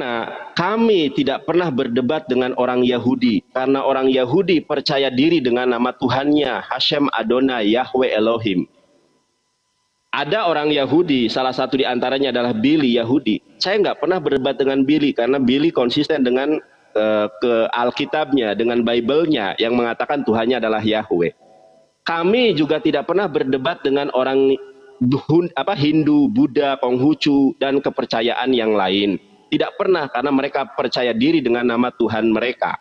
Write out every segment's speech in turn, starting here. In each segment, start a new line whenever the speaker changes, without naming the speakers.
Kana, kami tidak pernah berdebat dengan orang Yahudi, karena orang Yahudi percaya diri dengan nama Tuhannya, Hashem Adonai, Yahweh Elohim. Ada orang Yahudi, salah satu di antaranya adalah Billy Yahudi. Saya nggak pernah berdebat dengan Billy, karena Billy konsisten dengan ke Alkitabnya, dengan Bible-nya yang mengatakan Tuhannya adalah Yahweh. Kami juga tidak pernah berdebat dengan orang Hindu, Buddha, Konghucu, dan kepercayaan yang lain. Tidak pernah, karena mereka percaya diri dengan nama Tuhan mereka.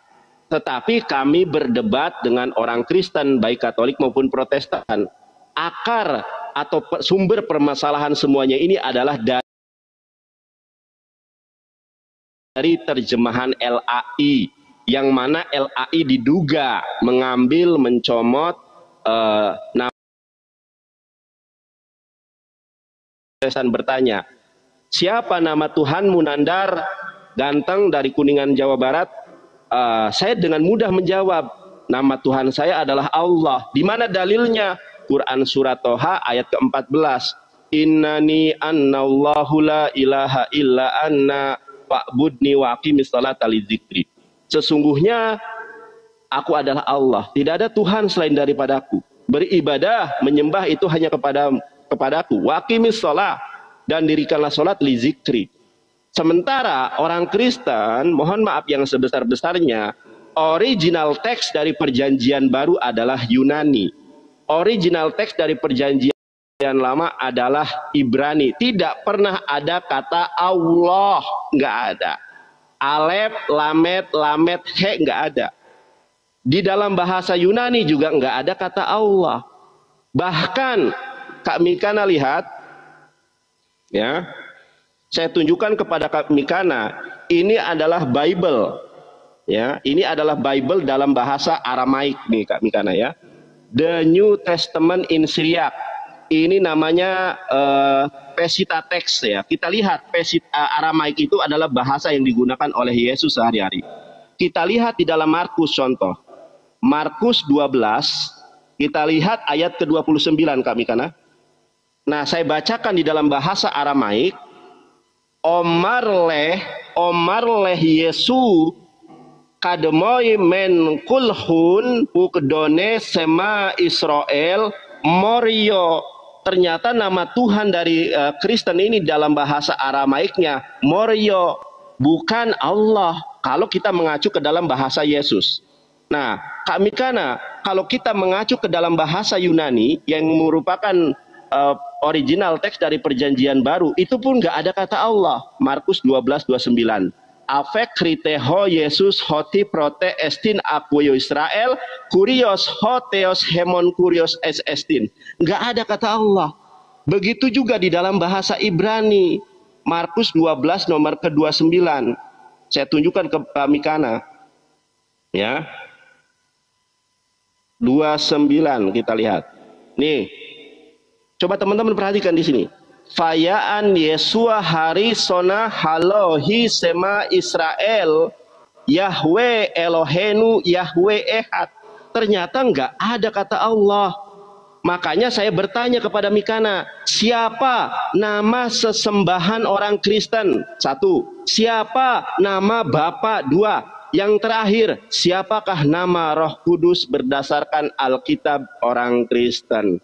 Tetapi kami berdebat dengan orang Kristen, baik Katolik maupun Protestan. Akar atau sumber permasalahan semuanya ini adalah dari terjemahan LAI, yang mana LAI diduga mengambil, mencomot nama. Protestan bertanya, siapa nama Tuhanmu, Nandar? Ganteng dari Kuningan, Jawa Barat. Saya dengan mudah menjawab, nama Tuhan saya adalah Allah. Di mana dalilnya? Quran surat Toha ayat ke-14. Innani annallahu la ilaha illa anna wa'budni wa aqimis salata lidzikri. Sesungguhnya aku adalah Allah, tidak ada Tuhan selain daripadaku. Beribadah, menyembah itu hanya kepadaku. Wa aqimis shalah, dan dirikanlah salat lidzikri. Sementara orang Kristen, mohon maaf yang sebesar-besarnya, original teks dari perjanjian baru adalah Yunani. Original teks dari perjanjian lama adalah Ibrani. Tidak pernah ada kata Allah, nggak ada. Alef, lamet, he, nggak ada. Di dalam bahasa Yunani juga nggak ada kata Allah. Bahkan Kak Mikana lihat, ya, saya tunjukkan kepada Kak Mikana, ini adalah Bible, ya, ini adalah Bible dalam bahasa Aramaik nih Kak Mikana ya. The New Testament in Syriac. Ini namanya Pesita Text ya. Kita lihat Aramaik itu adalah bahasa yang digunakan oleh Yesus sehari-hari. Kita lihat di dalam Markus contoh. Markus 12, kita lihat ayat ke-29 kami kana. Nah, saya bacakan di dalam bahasa Aramaik. Omar leh Yesu kademoi men kulhun ukdone sema Israel Morio. Ternyata nama Tuhan dari Kristen ini dalam bahasa Aramaiknya Morio, bukan Allah kalau kita mengacu ke dalam bahasa Yesus. Nah, Kak Mikana, kalau kita mengacu ke dalam bahasa Yunani yang merupakan original teks dari perjanjian baru, itu pun nggak ada kata Allah. Markus 12:29. Avek kriteho Yesus hoti prote estin akuyo Israel kurios hoteos hemon kurios es estin. Nggak ada kata Allah. Begitu juga di dalam bahasa Ibrani. Markus 12 nomor ke-29. Saya tunjukkan ke Pak Mikana. Ya. 29 kita lihat. Nih. Coba teman-teman perhatikan di sini. Fayaan Yesua hari sona halohi sema Israel Yahweh Elohenu Yahweh Ehad. Ternyata nggak ada kata Allah. Makanya saya bertanya kepada Mikana, siapa nama sesembahan orang Kristen? 1. Siapa nama Bapa? 2. Yang terakhir, siapakah nama Roh Kudus berdasarkan Alkitab orang Kristen?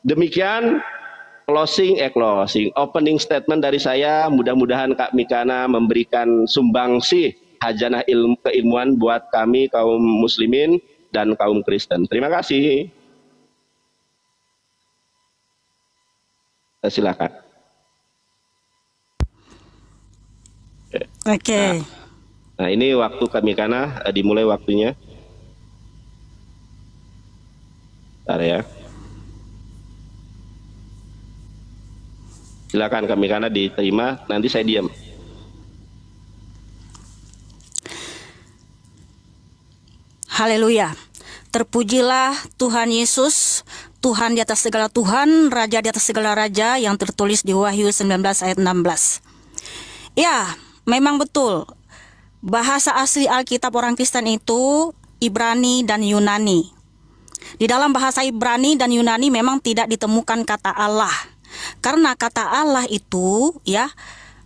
Demikian closing opening statement dari saya. Mudah-mudahan Kak Mikana memberikan sumbangsi hajanah keilmuan buat kami kaum muslimin dan kaum Kristen. Terima kasih. Silakan.
Oke.
Nah, ini waktu Kak Mikana, dimulai waktunya. Bentar ya. Silakan Kak Mikana diterima, nanti saya diam.
Haleluya. Terpujilah Tuhan Yesus, Tuhan di atas segala Tuhan, Raja di atas segala Raja, yang tertulis di Wahyu 19 ayat 16. Ya, memang betul. Bahasa asli Alkitab orang Kristen itu Ibrani dan Yunani. Di dalam bahasa Ibrani dan Yunani memang tidak ditemukan kata Allah. Karena kata Allah itu ya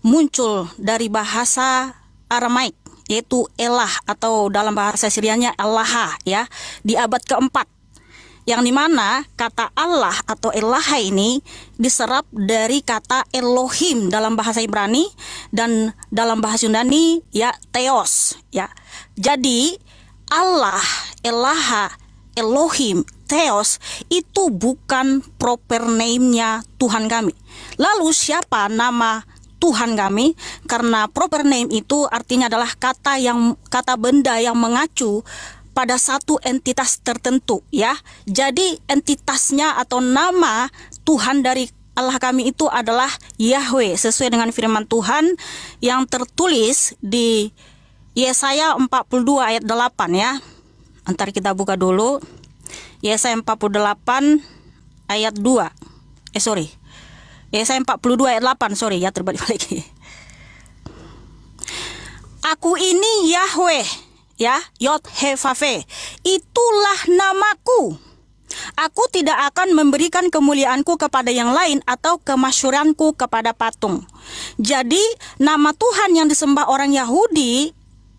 muncul dari bahasa Aramaik, yaitu Elah atau dalam bahasa Syrianya Elaha ya, di abad keempat. Yang dimana kata Allah atau Elaha ini diserap dari kata Elohim dalam bahasa Ibrani dan dalam bahasa Yunani ya Theos ya. Jadi Allah, Elaha, Elohim, Theos itu bukan proper name-nya Tuhan kami. Lalu siapa nama Tuhan kami? Karena proper name itu artinya adalah kata benda yang mengacu pada satu entitas tertentu ya. Jadi entitasnya atau nama Tuhan dari Allah kami itu adalah Yahweh sesuai dengan firman Tuhan yang tertulis di Yesaya 42 ayat 8 ya. Ntar kita buka dulu. Yesaya 48 ayat 2. Yesaya 42 ayat 8, ya terbalik-balik. Aku ini Yahweh, ya, Yod-He-Vav-He, itulah namaku. Aku tidak akan memberikan kemuliaanku kepada yang lain atau kemasyhuranku kepada patung. Jadi nama Tuhan yang disembah orang Yahudi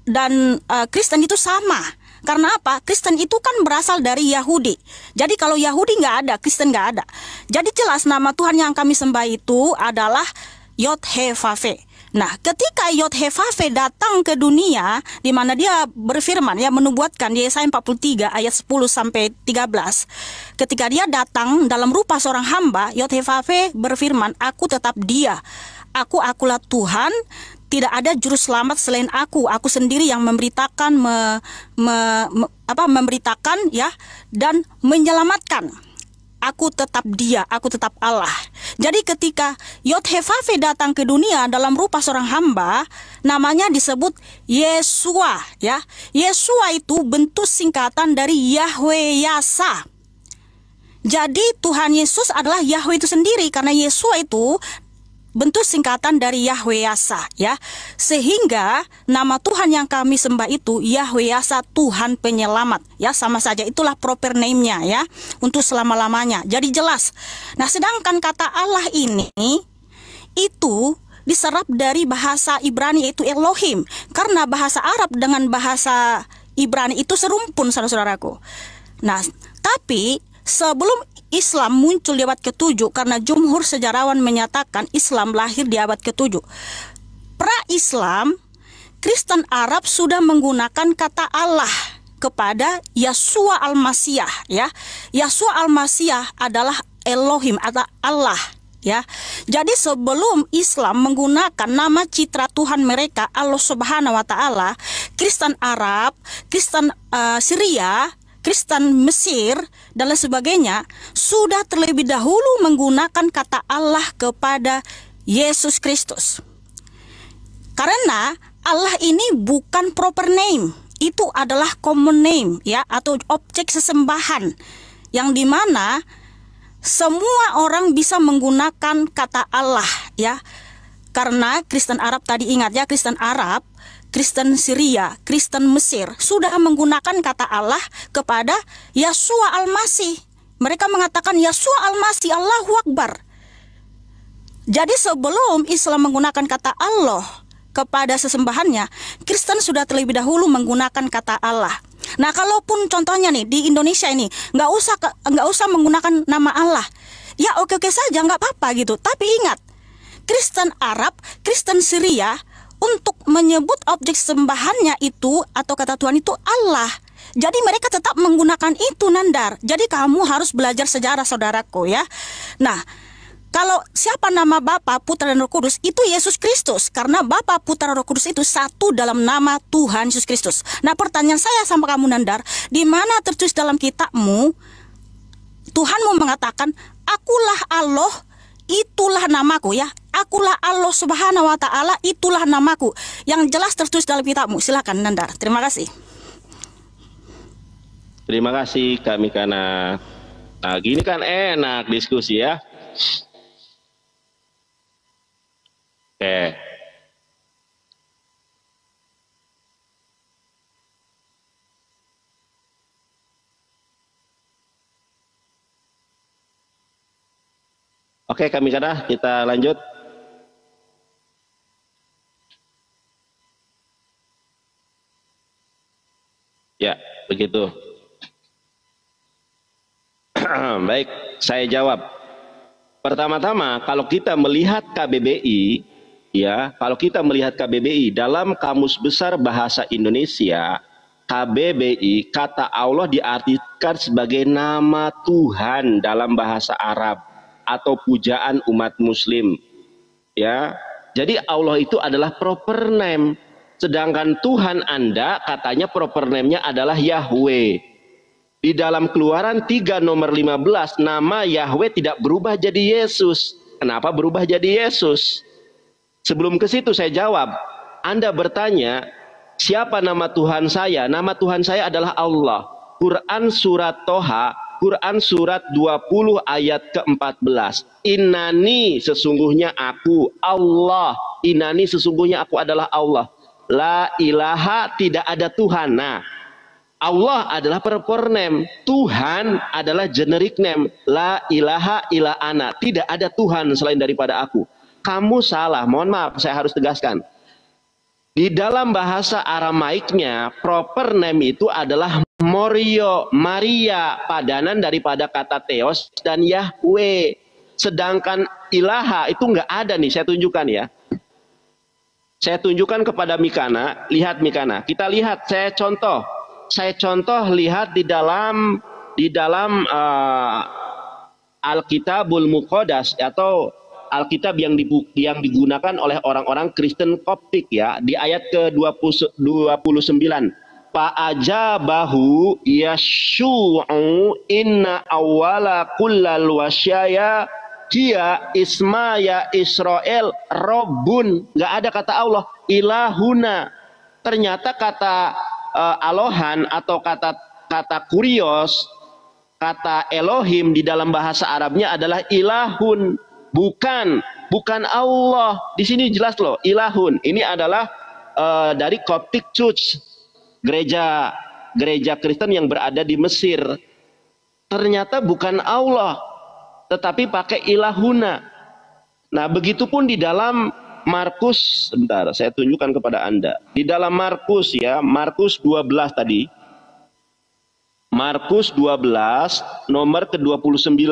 dan Kristen itu sama. Karena apa? Kristen itu kan berasal dari Yahudi. Jadi kalau Yahudi nggak ada, Kristen nggak ada. Jadi jelas nama Tuhan yang kami sembah itu adalah Yod-He-Vav-He. Nah, ketika Yod-He-Vav-He datang ke dunia, di mana dia berfirman, ya menubuatkan di Yesaya 43 ayat 10 sampai 13. Ketika dia datang dalam rupa seorang hamba, Yod-He-Vav-He berfirman, aku tetap dia. Akulah Tuhan, tidak ada juru selamat selain aku sendiri yang memberitakan memberitakan ya dan menyelamatkan. Aku tetap dia, aku tetap Allah. Jadi ketika Yod-He-Vav-He datang ke dunia dalam rupa seorang hamba, namanya disebut Yesua ya. Yesua itu bentuk singkatan dari Yahweh Yasa. Jadi Tuhan Yesus adalah Yahweh itu sendiri karena Yesua itu bentuk singkatan dari Yahweh Yasa ya. Sehingga nama Tuhan yang kami sembah itu Yahweh Yasa, Tuhan penyelamat ya, sama saja itulah proper name-nya ya untuk selama-lamanya. Jadi jelas. Nah, sedangkan kata Allah ini itu diserap dari bahasa Ibrani yaitu Elohim. Karena bahasa Arab dengan bahasa Ibrani itu serumpun saudara-saudaraku. Nah, tapi sebelum Islam muncul di abad ke-7, karena jumhur sejarawan menyatakan Islam lahir di abad ke-7. Pra-Islam, Kristen Arab sudah menggunakan kata Allah kepada Yeshua Al-Masiyah ya. Yeshua Al-Masiyah adalah Elohim atau Allah ya. Jadi sebelum Islam menggunakan nama citra Tuhan mereka Allah Subhanahu wa taala, Kristen Arab, Kristen Syria, Kristen Mesir dan lain sebagainya sudah terlebih dahulu menggunakan kata Allah kepada Yesus Kristus. Karena Allah ini bukan proper name, itu adalah common name ya, atau objek sesembahan yang dimana semua orang bisa menggunakan kata Allah ya. Karena Kristen Arab tadi ingat ya, Kristen Arab, Kristen Syria, Kristen Mesir sudah menggunakan kata Allah kepada Yeshua Al-Masih. Mereka mengatakan Yeshua Al-Masih, Allahu Akbar. Jadi sebelum Islam menggunakan kata Allah kepada sesembahannya, Kristen sudah terlebih dahulu menggunakan kata Allah. Nah, kalaupun contohnya nih di Indonesia ini nggak usah menggunakan nama Allah, ya oke saja, nggak apa-apa gitu. Tapi ingat, Kristen Arab, Kristen Syria untuk menyebut objek sembahannya itu atau kata Tuhan itu Allah. Jadi mereka tetap menggunakan itu, Nandar. Jadi kamu harus belajar sejarah, saudaraku ya. Nah, kalau siapa nama Bapa, Putra dan Roh Kudus, itu Yesus Kristus. Karena Bapa, Putra, Roh Kudus itu satu dalam nama Tuhan Yesus Kristus. Nah, pertanyaan saya sama kamu, Nandar, di mana tertulis dalam kitabmu Tuhanmu mengatakan, akulah Allah, itulah namaku ya. Akulah Allah Subhanahu wa taala, itulah namaku. Yang jelas tertulis dalam kitabmu. Silakan Nandar. Terima kasih.
Terima kasih Kak Mikana. Nah, gini kan enak diskusi ya. Oke. Oke, Kak Mikana, kita lanjut. Ya, begitu. Baik, saya jawab. Pertama-tama, kalau kita melihat KBBI, ya, kalau kita melihat KBBI dalam Kamus Besar Bahasa Indonesia, KBBI, kata Allah diartikan sebagai nama Tuhan dalam bahasa Arab atau pujaan umat Muslim. Ya, jadi Allah itu adalah proper name, sedangkan Tuhan Anda katanya proper name-nya adalah Yahweh. Di dalam Keluaran 3 nomor 15, nama Yahweh tidak berubah jadi Yesus. Kenapa berubah jadi Yesus? Sebelum ke situ saya jawab. Anda bertanya, siapa nama Tuhan saya? Nama Tuhan saya adalah Allah. Quran surat Toha, Quran surat 20 ayat ke-14. Innani sesungguhnya aku, Allah. Innani sesungguhnya aku adalah Allah. La ilaha tidak ada Tuhan. Nah, Allah adalah proper name, Tuhan adalah generic name. La ilaha illa ana, tidak ada Tuhan selain daripada aku. Kamu salah, mohon maaf saya harus tegaskan. Di dalam bahasa Aramaiknya, proper name itu adalah Morio, Maria, padanan daripada kata Theos dan Yahweh. Sedangkan ilaha itu nggak ada nih, saya tunjukkan ya. Saya tunjukkan kepada Mikana, lihat Mikana. Kita lihat, saya contoh lihat di dalam Alkitabul Muqaddas atau Alkitab yang digunakan oleh orang-orang Kristen Koptik ya, di ayat ke-29. Fa'ajabahu yashu'u inna awwala kullal wasyaya dia ismaya Israel Robun, nggak ada kata Allah ilahuna. Ternyata kata Alohan atau kata kurios, kata Elohim di dalam bahasa Arabnya adalah ilahun, bukan Allah. Di sini jelas loh, ilahun. Ini adalah dari Coptic Church, gereja Kristen yang berada di Mesir. Ternyata bukan Allah, tetapi pakai ilahuna. Nah, begitupun di dalam Markus, sebentar, saya tunjukkan kepada Anda. Di dalam Markus ya, Markus 12 tadi. Markus 12 nomor ke-29.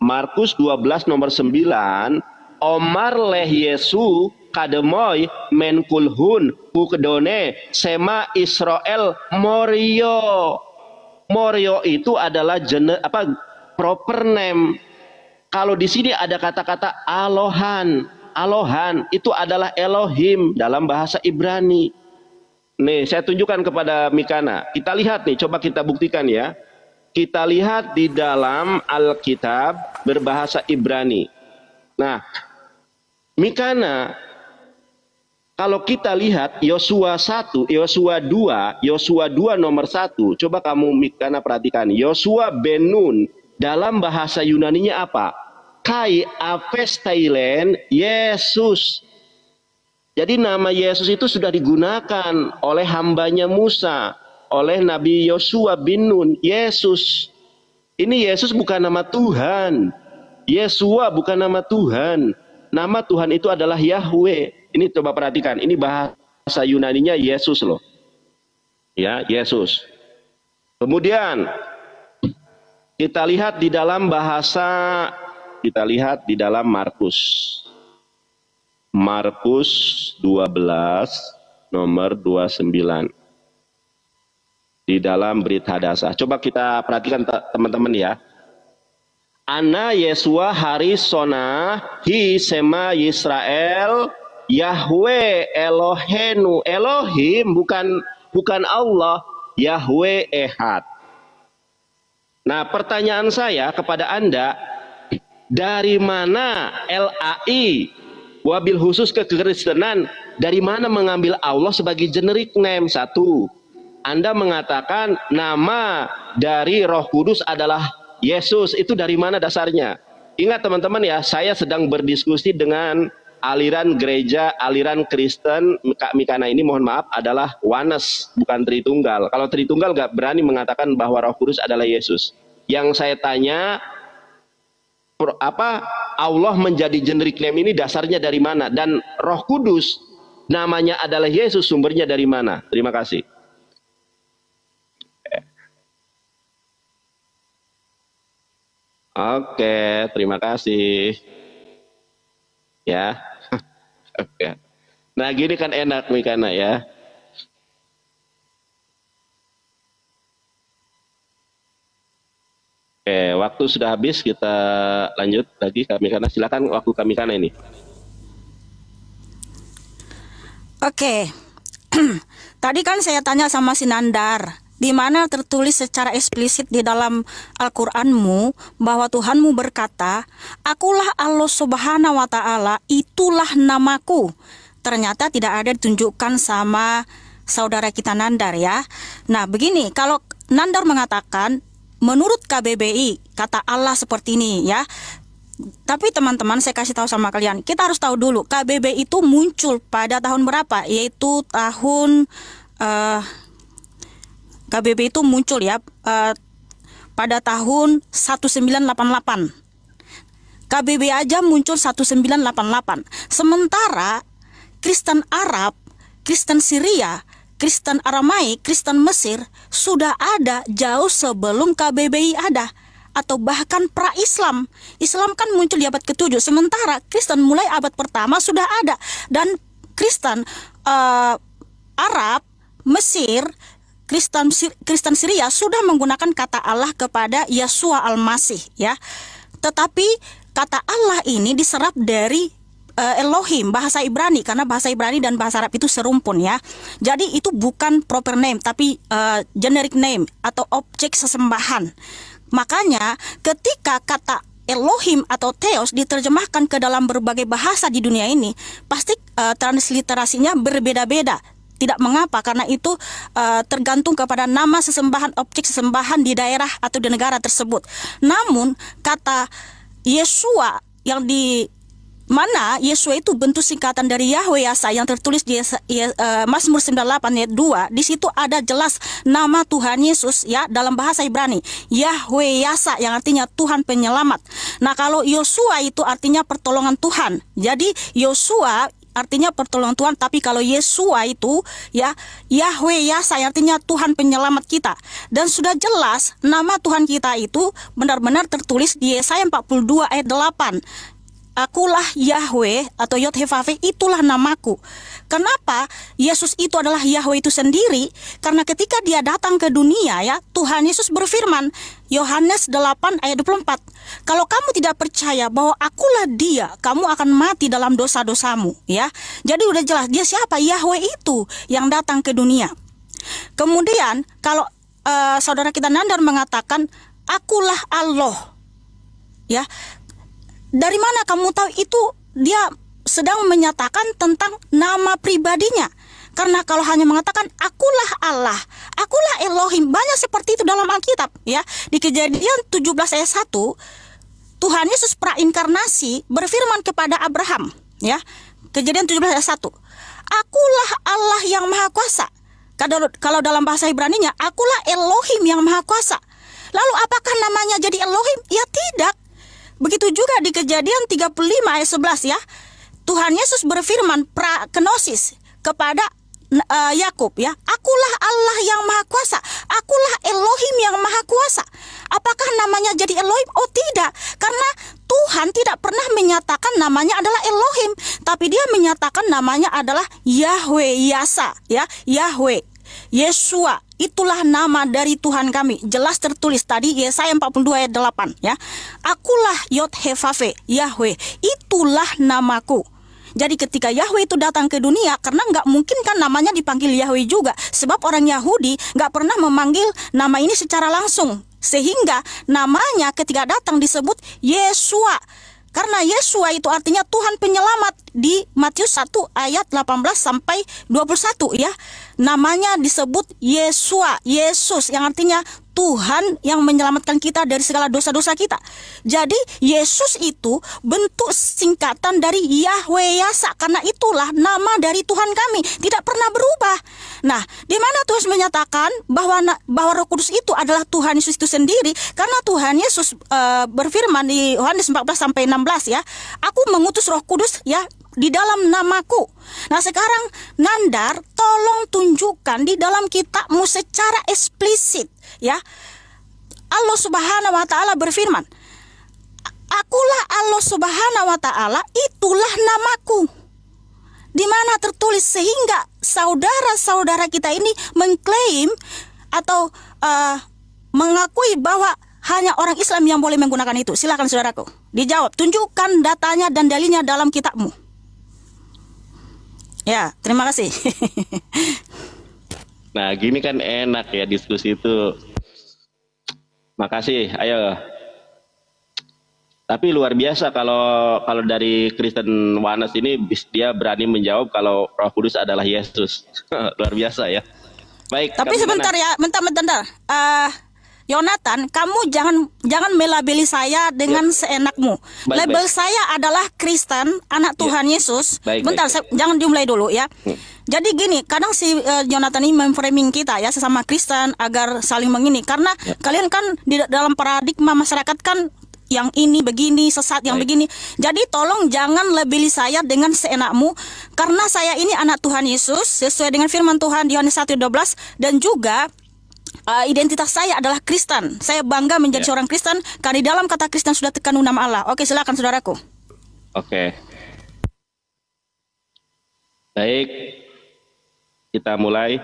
Markus 12 nomor 9. Omar leh Yesu kademoy menkulhun hukedone sema Israel Morio. Morio itu adalah proper name. Kalau di sini ada kata-kata Alohan itu adalah Elohim dalam bahasa Ibrani. Nih, saya tunjukkan kepada Mikana. Kita lihat nih, coba kita buktikan ya. Kita lihat di dalam Alkitab berbahasa Ibrani. Nah, Mikana, kalau kita lihat Yosua 1, Yosua 2, Yosua 2 nomor 1, coba kamu Mikana perhatikan. Yosua ben Nun dalam bahasa Yunaninya apa? Kai Avestailen Yesus. Jadi nama Yesus itu sudah digunakan oleh hambanya Musa, oleh Nabi Yosua bin Nun. Yesus. Ini Yesus bukan nama Tuhan. Yesua bukan nama Tuhan. Nama Tuhan itu adalah Yahweh. Ini coba perhatikan. Ini bahasa Yunaninya Yesus loh. Ya, Yesus. Kemudian kita lihat di dalam Markus. Markus 12 nomor 29. Di dalam Brit Hadasah. Coba kita perhatikan teman-teman ya. Ana Yesua Harisona hi sema Yisrael Yahweh Elohenu. Elohim bukan Allah, Yahweh Ehad. Nah, pertanyaan saya kepada Anda, dari mana LAI wabil khusus kekristenan, dari mana mengambil Allah sebagai generic name? Satu, Anda mengatakan nama dari Roh Kudus adalah Yesus. Itu dari mana dasarnya? Ingat teman-teman ya, saya sedang berdiskusi dengan aliran gereja, aliran Kristen. Kak Mikana ini mohon maaf adalah Oneness, bukan Tritunggal. Kalau Tritunggal gak berani mengatakan bahwa Roh Kudus adalah Yesus. Yang saya tanya, apa Allah menjadi generic name ini dasarnya dari mana? Dan Roh Kudus namanya adalah Yesus, sumbernya dari mana? Terima kasih. Oke, terima kasih. Ya. Oke. Nah, gini kan enak Mikana ya. Oke, waktu sudah habis, kita lanjut lagi kami karena silakan waktu kami karena ini.
Oke. Tadi kan saya tanya sama si Nandar, di mana tertulis secara eksplisit di dalam Al-Qur'anmu bahwa Tuhanmu berkata, "Akulah Allah Subhanahu wa taala, itulah namaku." Ternyata tidak ada ditunjukkan sama saudara kita Nandar ya. Nah, begini, kalau Nandar mengatakan menurut KBBI kata Allah seperti ini ya. Tapi teman-teman, saya kasih tahu sama kalian, kita harus tahu dulu KBBI itu muncul pada tahun berapa, yaitu tahun KBBI itu muncul ya pada tahun 1988. KBBI aja muncul 1988. Sementara Kristen Arab, Kristen Syria, Kristen Aramaik, Kristen Mesir sudah ada jauh sebelum KBBI ada, atau bahkan pra-Islam. Islam kan muncul di abad ke-7, sementara Kristen mulai abad pertama sudah ada. Dan Kristen Arab, Mesir, Kristen Syria sudah menggunakan kata Allah kepada Yeshua Al-Masih ya. Tetapi kata Allah ini diserap dari Elohim, bahasa Ibrani, karena bahasa Ibrani dan bahasa Arab itu serumpun ya. Jadi itu bukan proper name, tapi generic name atau objek sesembahan. Makanya ketika kata Elohim atau Theos diterjemahkan ke dalam berbagai bahasa di dunia ini, pasti transliterasinya berbeda-beda. Tidak mengapa, karena itu tergantung kepada nama sesembahan, objek sesembahan di daerah atau di negara tersebut. Namun kata Yeshua yang di mana Yeshua itu bentuk singkatan dari Yahweh Yasa yang tertulis di Mazmur 98 ayat 2. Di situ ada jelas nama Tuhan Yesus ya dalam bahasa Ibrani, Yahweh Yasa, yang artinya Tuhan penyelamat. Nah, kalau Yosua itu artinya pertolongan Tuhan. Jadi Yosua artinya pertolongan Tuhan, tapi kalau Yeshua itu ya Yahweh Yasa, yang artinya Tuhan penyelamat kita. Dan sudah jelas nama Tuhan kita itu benar-benar tertulis di Yesaya 42 ayat 8. Akulah Yahweh atau Yod-Heh-Vav-Heh, itulah namaku. Kenapa Yesus itu adalah Yahweh itu sendiri? Karena ketika dia datang ke dunia ya, Tuhan Yesus berfirman, Yohanes 8 ayat 24, kalau kamu tidak percaya bahwa akulah dia, kamu akan mati dalam dosa-dosamu ya. Jadi udah jelas dia siapa, Yahweh itu yang datang ke dunia. Kemudian kalau saudara kita Nandar mengatakan akulah Allah ya, dari mana kamu tahu itu dia sedang menyatakan tentang nama pribadinya? Karena kalau hanya mengatakan akulah Allah, akulah Elohim, banyak seperti itu dalam Alkitab ya. Di Kejadian 17 ayat 1, Tuhan Yesus prainkarnasi berfirman kepada Abraham ya. Kejadian 17 ayat 1. Akulah Allah yang Maha Kuasa. Kalau dalam bahasa Ibraninya, akulah Elohim yang Maha Kuasa. Lalu apakah namanya jadi Elohim? Ya tidak. Begitu juga di Kejadian 35 ayat 11 ya. Tuhan Yesus berfirman prakenosis kepada Yakub ya. Akulah Allah yang Maha Kuasa. Akulah Elohim yang Maha Kuasa. Apakah namanya jadi Elohim? Oh tidak. Karena Tuhan tidak pernah menyatakan namanya adalah Elohim, tapi dia menyatakan namanya adalah Yahweh Yasa ya. Yahweh Yeshua, itulah nama dari Tuhan kami. Jelas tertulis tadi Yesaya 42 ayat 8 ya. Akulah Yod-Heh-Vav-Heh, Yahweh, itulah namaku. Jadi ketika Yahweh itu datang ke dunia, karena nggak mungkin kan namanya dipanggil Yahweh juga, sebab orang Yahudi nggak pernah memanggil nama ini secara langsung, sehingga namanya ketika datang disebut Yeshua. Karena Yeshua itu artinya Tuhan penyelamat di Matius 1 ayat 18 sampai 21 ya. Namanya disebut Yeshua, Yesus, yang artinya Tuhan yang menyelamatkan kita dari segala dosa-dosa kita. Jadi Yesus itu bentuk singkatan dari Yahweh Yasa, karena itulah nama dari Tuhan kami, tidak pernah berubah. Nah, di mana Tuhan menyatakan bahwa Roh Kudus itu adalah Tuhan Yesus itu sendiri? Karena Tuhan Yesus berfirman di Yohanes 14 sampai 16 ya, aku mengutus Roh Kudus ya di dalam namaku. Nah, sekarang Nandar tolong tunjukkan di dalam kitabmu secara eksplisit ya. Allah Subhanahu wa taala berfirman, Akulah Allah Subhanahu wa Ta'ala, itulah namaku. Di mana tertulis, sehingga saudara-saudara kita ini mengklaim atau mengakui bahwa hanya orang Islam yang boleh menggunakan itu. Silakan saudaraku, dijawab, tunjukkan datanya dan dalilnya dalam kitabmu. Ya, terima kasih.
Nah, gini kan enak ya diskusi itu. Makasih, ayo. Tapi luar biasa kalau dari Kristen Wanes ini dia berani menjawab kalau Roh Kudus adalah Yesus. Luar biasa ya. Baik.
Tapi sebentar ya, bentar. Yonatan, kamu jangan melabeli saya dengan seenakmu. Label saya adalah Kristen, anak Tuhan Yesus. Bentar, jangan dimulai dulu ya. Jadi gini, kadang si Yonatan ini memframing kita ya sesama Kristen agar saling mengini. Karena kalian kan di dalam paradigma masyarakat kan yang ini begini, sesat yang begini. Jadi tolong jangan labeli saya dengan seenakmu, karena saya ini anak Tuhan Yesus sesuai dengan firman Tuhan di Yohanes 1:12, dan juga identitas saya adalah Kristen. Saya bangga menjadi seorang Kristen karena di dalam kata Kristen sudah terkandung nama Allah. Oke, silakan saudaraku.
Oke. Baik. Kita mulai.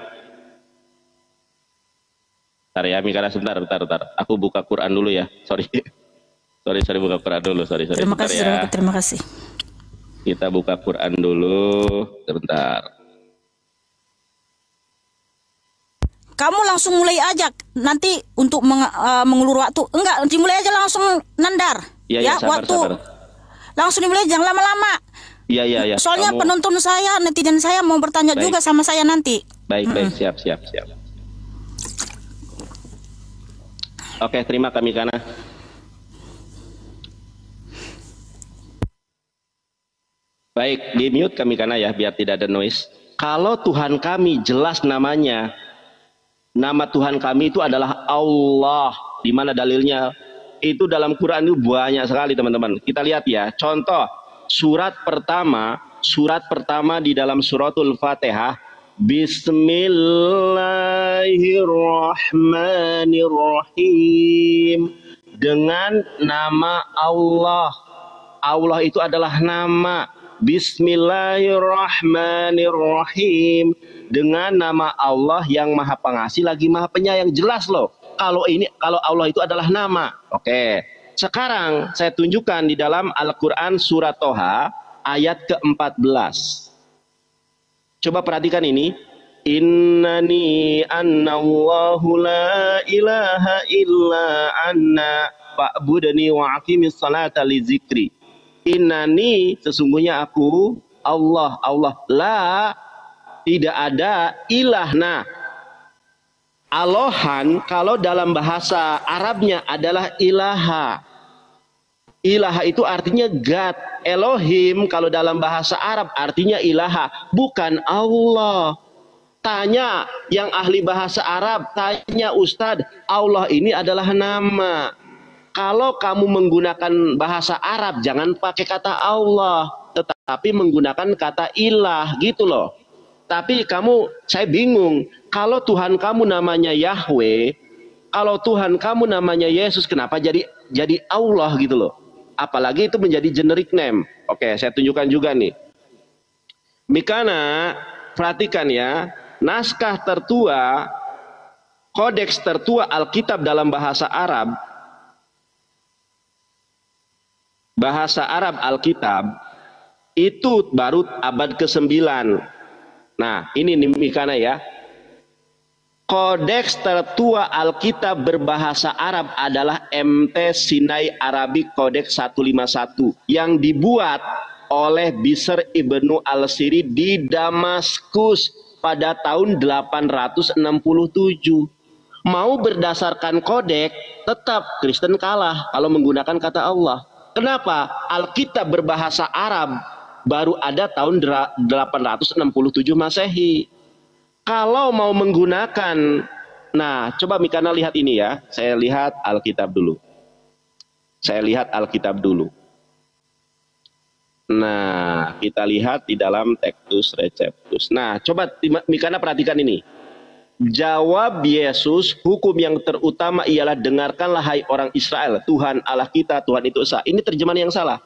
Bentar ya, Mikana, sebentar. Aku buka Quran dulu ya. Sorry, buka Quran dulu. Sorry.
Terima kasih, saudaraku. Terima kasih.
Kita buka Quran dulu. Sebentar.
Kamu langsung mulai aja nanti untuk mengulur waktu. Enggak, dimulai aja langsung nandar.
Ya, sabar.
Langsung dimulai, jangan lama-lama.
Iya.
Soalnya penonton saya, netizen saya mau bertanya juga sama saya nanti.
Baik, siap. Oke, terima kami Kana. Baik, di mute kami Kana ya, biar tidak ada noise. Kalau Tuhan kami jelas namanya, nama Tuhan kami itu adalah Allah. Di mana dalilnya? Itu dalam Quran itu banyak sekali teman-teman. Kita lihat ya. Contoh, surat pertama di dalam suratul Fatihah. Bismillahirrahmanirrahim. Dengan nama Allah. Allah itu adalah nama. Bismillahirrahmanirrahim. Dengan nama Allah yang Maha Pengasih lagi Maha Penyayang. Jelas loh. Kalau Allah itu adalah nama. Oke. Sekarang saya tunjukkan di dalam Al-Quran surat Toha ayat ke-14. Coba perhatikan ini. Innani annallahu la ilaha illa anna fa'budani wa'aqimis salata li zikri. Innani, sesungguhnya aku Allah la, tidak ada ilahna. Alohan kalau dalam bahasa Arabnya adalah ilaha. Ilaha itu artinya God. Elohim kalau dalam bahasa Arab artinya ilaha, bukan Allah. Tanya yang ahli bahasa Arab, tanya Ustadz, Allah ini adalah nama. Kalau kamu menggunakan bahasa Arab, jangan pakai kata Allah, tetapi menggunakan kata ilah, gitu loh. Tapi saya bingung, kalau Tuhan kamu namanya Yahweh, kalau Tuhan kamu namanya Yesus, kenapa jadi Allah gitu loh? Apalagi itu menjadi generic name. Oke, saya tunjukkan juga nih. Mikana, perhatikan ya, naskah tertua, kodeks tertua Alkitab dalam bahasa Arab Alkitab itu baru abad ke-9. Nah, ini nih Mikana ya. Kodeks tertua Alkitab berbahasa Arab adalah MT Sinai Arabic Codex 151 yang dibuat oleh Bisr Ibnu Al-Siri di Damaskus pada tahun 867. Mau berdasarkan kodek, tetap Kristen kalah kalau menggunakan kata Allah. Kenapa? Alkitab berbahasa Arab baru ada tahun 867 Masehi. Kalau mau menggunakan, nah coba Mikana lihat ini ya. Saya lihat Alkitab dulu. Nah, kita lihat di dalam Textus Receptus. Nah, coba Mikana perhatikan ini. Jawab Yesus, hukum yang terutama ialah dengarkanlah hai orang Israel, Tuhan Allah kita, Tuhan itu esa. Ini terjemahan yang salah.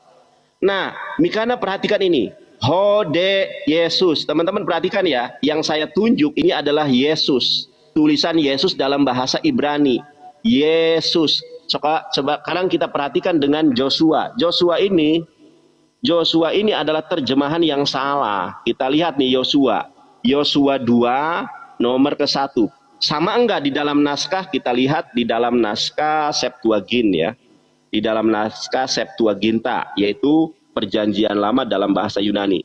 Nah, Mikana perhatikan ini. Hode Yesus. Teman-teman perhatikan ya, yang saya tunjuk ini adalah Yesus. Tulisan Yesus dalam bahasa Ibrani. Yesus. Coba sekarang kita perhatikan dengan Joshua. Joshua ini adalah terjemahan yang salah. Kita lihat nih Yosua. Yosua 2 nomor ke-1. Sama enggak di dalam naskah? Kita lihat di dalam naskah Septuagint ya. Di dalam naskah Septuaginta, yaitu perjanjian lama dalam bahasa Yunani.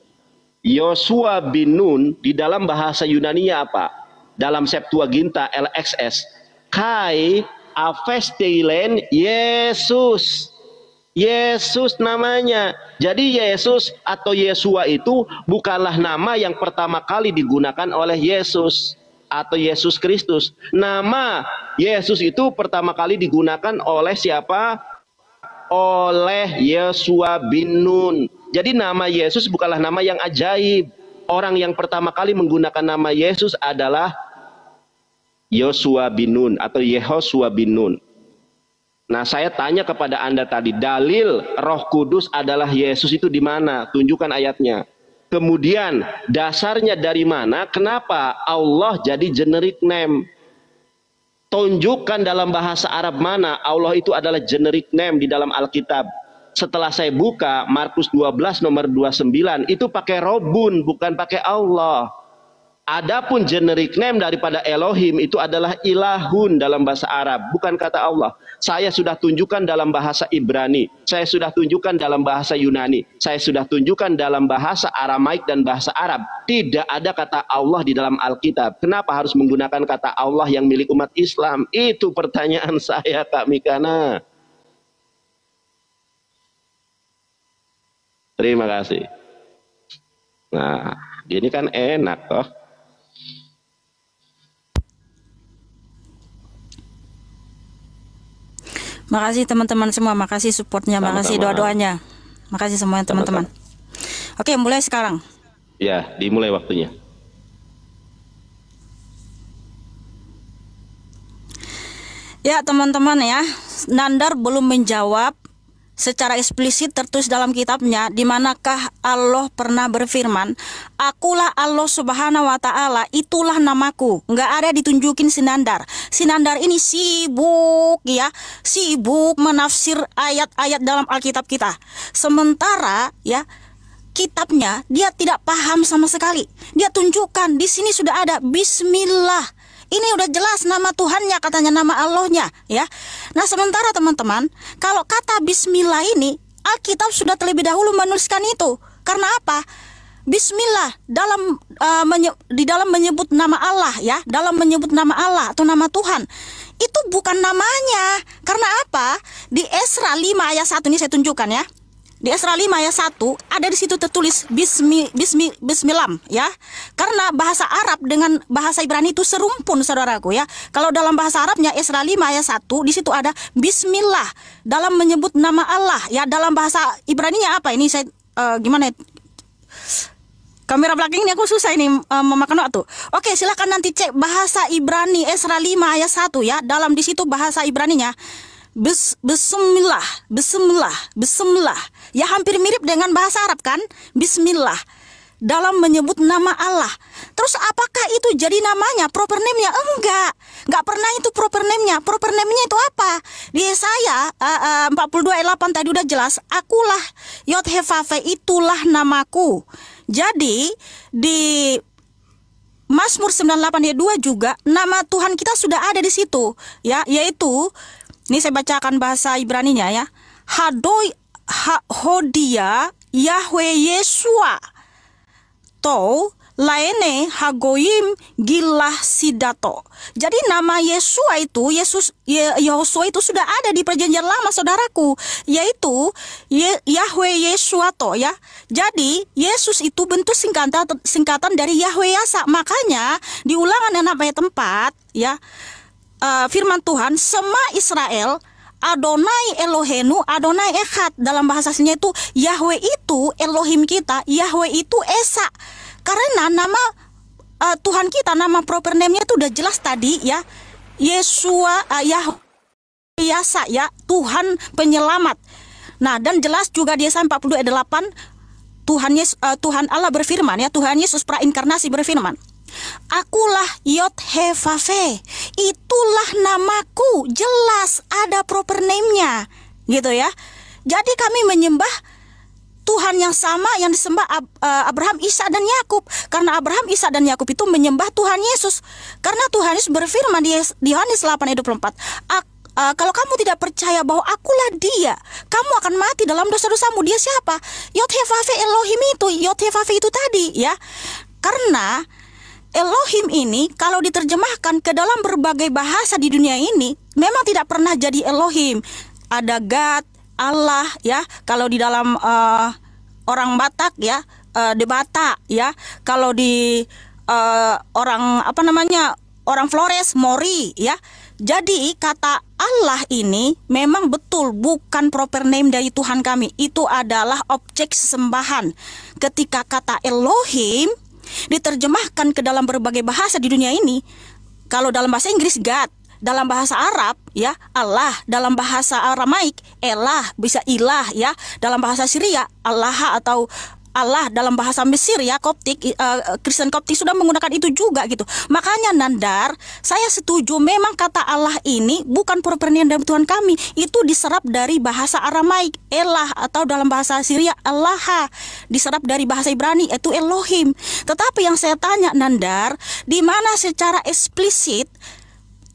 Yosua bin Nun di dalam bahasa Yunaninya apa? Dalam Septuaginta LXS. Kai Avesteilen Yesus. Yesus namanya. Jadi Yesus atau Yesua itu bukanlah nama yang pertama kali digunakan oleh Yesus atau Yesus Kristus. Nama Yesus itu pertama kali digunakan oleh siapa? Oleh Yosua bin Nun. Jadi nama Yesus bukanlah nama yang ajaib. Orang yang pertama kali menggunakan nama Yesus adalah Yosua bin Nun atau Yehosua bin Nun. Nah, saya tanya kepada Anda tadi, dalil Roh Kudus adalah Yesus itu di mana? Tunjukkan ayatnya. Kemudian dasarnya dari mana? Kenapa Allah jadi generic name? Tunjukkan dalam bahasa Arab mana Allah itu adalah generic name di dalam Alkitab. Setelah saya buka Markus 12 nomor 29, itu pakai Robun, bukan pakai Allah. Adapun generic name daripada Elohim itu adalah ilahun dalam bahasa Arab, bukan kata Allah. Saya sudah tunjukkan dalam bahasa Ibrani, saya sudah tunjukkan dalam bahasa Yunani, saya sudah tunjukkan dalam bahasa Aramaik dan bahasa Arab. Tidak ada kata Allah di dalam Alkitab. Kenapa harus menggunakan kata Allah yang milik umat Islam? Itu pertanyaan saya, Kak Mikana. Terima kasih. Nah, gini kan enak toh.
Makasih teman-teman semua, makasih supportnya, makasih doa-doanya, makasih semuanya teman-teman. Oke, mulai sekarang.
Ya, dimulai waktunya.
Ya teman-teman ya, Nandar belum menjawab secara eksplisit tertulis dalam kitabnya, di manakah Allah pernah berfirman, akulah Allah subhanahu wa ta'ala, itulah namaku. Nggak ada ditunjukin Sinandar. Sinandar ini sibuk ya, sibuk menafsir ayat-ayat dalam Alkitab kita. Sementara ya, kitabnya dia tidak paham sama sekali. Dia tunjukkan di sini sudah ada Bismillah. Ini udah jelas nama Tuhannya, katanya nama Allahnya ya. Nah sementara teman-teman, kalau kata Bismillah ini Alkitab sudah terlebih dahulu menuliskan itu. Karena apa? Bismillah di dalam menyebut nama Allah ya, dalam menyebut nama Allah atau nama Tuhan itu bukan namanya. Karena apa? Di Esra 5 ayat 1 ini saya tunjukkan ya. Di Esra 5 ayat 1 ada di situ tertulis Bismillah ya. Karena bahasa Arab dengan bahasa Ibrani itu serumpun saudaraku ya. Kalau dalam bahasa Arabnya Esra 5 ayat 1 di situ ada Bismillah dalam menyebut nama Allah ya. Dalam bahasa Ibraninya apa ini saya gimana ya? Kamera belakang ini aku susah ini memakan waktu. Oke, silahkan nanti cek bahasa Ibrani Esra 5 ayat 1 ya. Dalam di situ bahasa Ibraninya Bismillah, Bismillah, Bismillah. Ya hampir mirip dengan bahasa Arab kan? Bismillah. Dalam menyebut nama Allah. Terus apakah itu jadi namanya? Proper name-nya? Enggak pernah itu proper name-nya. Proper name-nya itu apa? Di Yesaya 42 ayat 8 tadi udah jelas. Akulah Yod-Heh-Vav-Veh, itulah namaku. Jadi di Mazmur 98 ayat 2 juga nama Tuhan kita sudah ada di situ ya, yaitu ini saya bacakan bahasa Ibraninya ya. Hodia Yahweh Yeshua to laene hagoyim gilah sidato. Jadi nama Yeshua itu, Yehosua itu sudah ada di perjanjian lama saudaraku, yaitu Yahweh Yeshua to ya. Jadi Yesus itu bentuk singkatan dari Yahweh Yasa. Makanya di Ulangan 6 ayat 4 ya, firman Tuhan, Sema Israel Adonai Elohenu Adonai Echad. Dalam bahasa aslinya itu Yahweh itu Elohim kita, Yahweh itu Esa. Karena nama Tuhan kita nama proper name-nya itu udah jelas tadi ya. Yesua Yasa ya, Tuhan penyelamat. Nah, dan jelas juga di Yesaya 42 ayat 8 Tuhan Allah berfirman ya, Tuhan Yesus prainkarnasi berfirman, Akulah Yod-He-Vav-He, itulah namaku, jelas ada proper name-nya gitu ya. Jadi kami menyembah Tuhan yang sama yang disembah Abraham, Ishak dan Yakub. Karena Abraham, Ishak dan Yakub itu menyembah Tuhan Yesus. Karena Tuhan Yesus berfirman di Yohanes 8 ayat 24, kalau kamu tidak percaya bahwa akulah dia, kamu akan mati dalam dosa-dosamu. Dia siapa? Yod-He-Vav-He, Elohim itu, Yod-He-Vav-He itu tadi ya. Karena Elohim ini kalau diterjemahkan ke dalam berbagai bahasa di dunia ini memang tidak pernah jadi Elohim. Ada God, Allah ya. Kalau di dalam orang Batak ya, de Batak ya. Kalau di orang orang Flores, Mori ya. Jadi kata Allah ini memang betul bukan proper name dari Tuhan kami. Itu adalah objek sesembahan. Ketika kata Elohim diterjemahkan ke dalam berbagai bahasa di dunia ini, kalau dalam bahasa Inggris God, dalam bahasa Arab ya Allah, dalam bahasa Aramaik Elah, bisa ilah ya, dalam bahasa Syria Allah atau Allah, dalam bahasa Mesir ya Koptik, Kristen Koptik sudah menggunakan itu juga gitu. Makanya Nandar, saya setuju memang kata Allah ini bukan proper name dari Tuhan kami, itu diserap dari bahasa Aramaik Elah, atau dalam bahasa Syria Allah, diserap dari bahasa Ibrani itu Elohim. Tetapi yang saya tanya Nandar, di mana secara eksplisit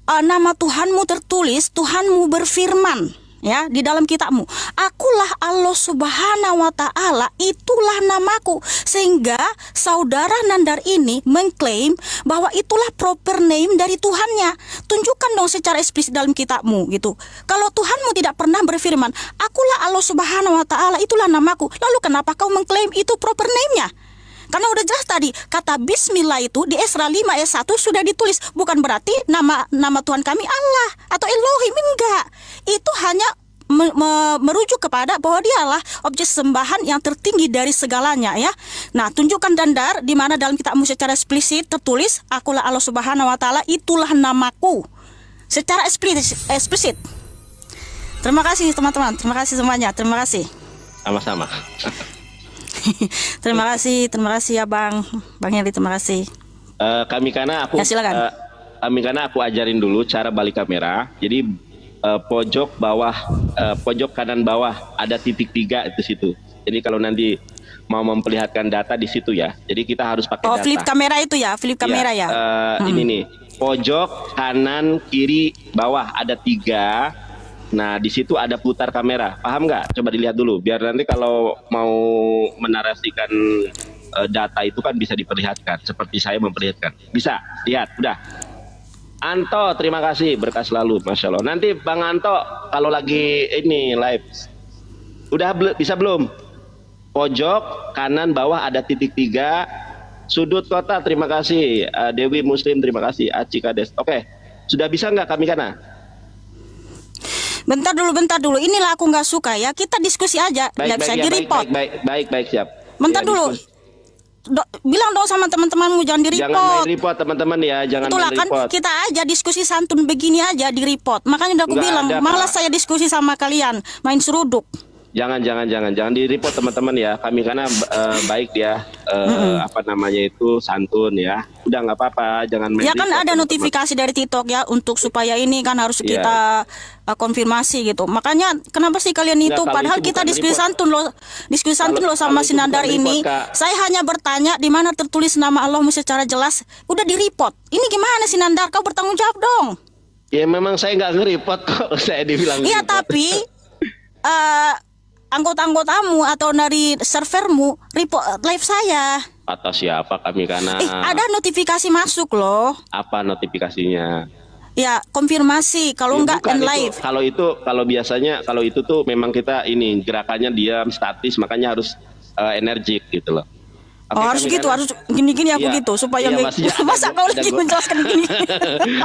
nama Tuhanmu tertulis, Tuhanmu berfirman ya di dalam kitabmu, akulah Allah Subhanahu wa Ta'ala, itulah namaku. Sehingga saudara Nandar ini mengklaim bahwa itulah proper name dari Tuhannya. Tunjukkan dong secara eksplisit dalam kitabmu gitu. Kalau Tuhanmu tidak pernah berfirman, akulah Allah Subhanahu wa Ta'ala, itulah namaku, lalu kenapa kau mengklaim itu proper name-nya? Karena udah jelas tadi kata Bismillah itu di Esra 5 ayat 1 sudah ditulis. Bukan berarti nama Tuhan kami Allah atau Elohim, enggak. Itu hanya merujuk kepada bahwa dialah objek sembahan yang tertinggi dari segalanya ya. Nah, tunjukkan Nandar di mana dalam kitabmu secara eksplisit tertulis akulah Allah Subhanahu wa Ta'ala, itulah namaku, secara eksplisit. Terima kasih teman-teman, terima kasih semuanya, terima kasih.
Sama-sama.
Terima kasih ya Bang Heri, terima kasih.
Kami karena aku ajarin dulu cara balik kamera. Jadi pojok bawah, pojok kanan bawah ada titik 3 itu situ. Jadi kalau nanti mau memperlihatkan data di situ ya. Jadi kita harus pakai data.
Flip kamera itu ya, flip kamera ya.
Ini nih, pojok kanan kiri bawah ada 3. Nah, di situ ada putar kamera. Paham nggak? Coba dilihat dulu. Biar nanti kalau mau menarasikan data itu kan bisa diperlihatkan. Seperti saya memperlihatkan. Bisa? Lihat, udah. Anto, terima kasih. Berkah selalu, Masya Allah. Nanti Bang Anto, kalau lagi ini live. Udah bisa belum? Pojok kanan bawah ada titik 3. Sudut kota, terima kasih. Dewi Muslim, terima kasih. Aci Kades. Oke. Sudah bisa nggak kami kana?
Bentar dulu. Inilah aku nggak suka ya. Kita diskusi aja. Nggak bisa di-report.
Baik, siap.
Bentar
ya,
dulu. Bilang dong sama teman-temanmu jangan di-report.
Jangan main report teman-teman ya. Jangan
itulah
main report.
Kan kita aja diskusi santun begini aja di-report. Makanya udah aku bilang, malas saya diskusi sama kalian. Main seruduk. Jangan
di-report teman-teman ya. Kami karena baik ya, apa namanya itu, santun ya. Udah nggak apa-apa, jangan main.
Ya kan ada notifikasi dari TikTok ya untuk supaya ini kan harus kita konfirmasi gitu. Makanya kenapa sih kalian itu? Padahal itu kita diskusi santun loh sama si Nandar ini. Saya hanya bertanya di mana tertulis nama Allahmu secara jelas. Udah di-report. Ini gimana sih Nandar? Kau bertanggung jawab dong.
Ya memang saya nggak nge-report kok. Saya dibilang.
Iya tapi anggota-anggotamu atau dari servermu report live saya.
Atau siapa kami karena
ada notifikasi masuk loh.
Apa notifikasinya?
Ya konfirmasi kalau ya, enggak end live.
Kalau biasanya kalau itu tuh memang kita ini gerakannya diam statis, makanya harus energik gitu loh.
Oh,
Oke,
harus
kami
gitu,
karena
harus gini-gini aku
iya,
gitu supaya
iya
nggak
maksudnya
masa kau
ada
lagi menjelaskan gini.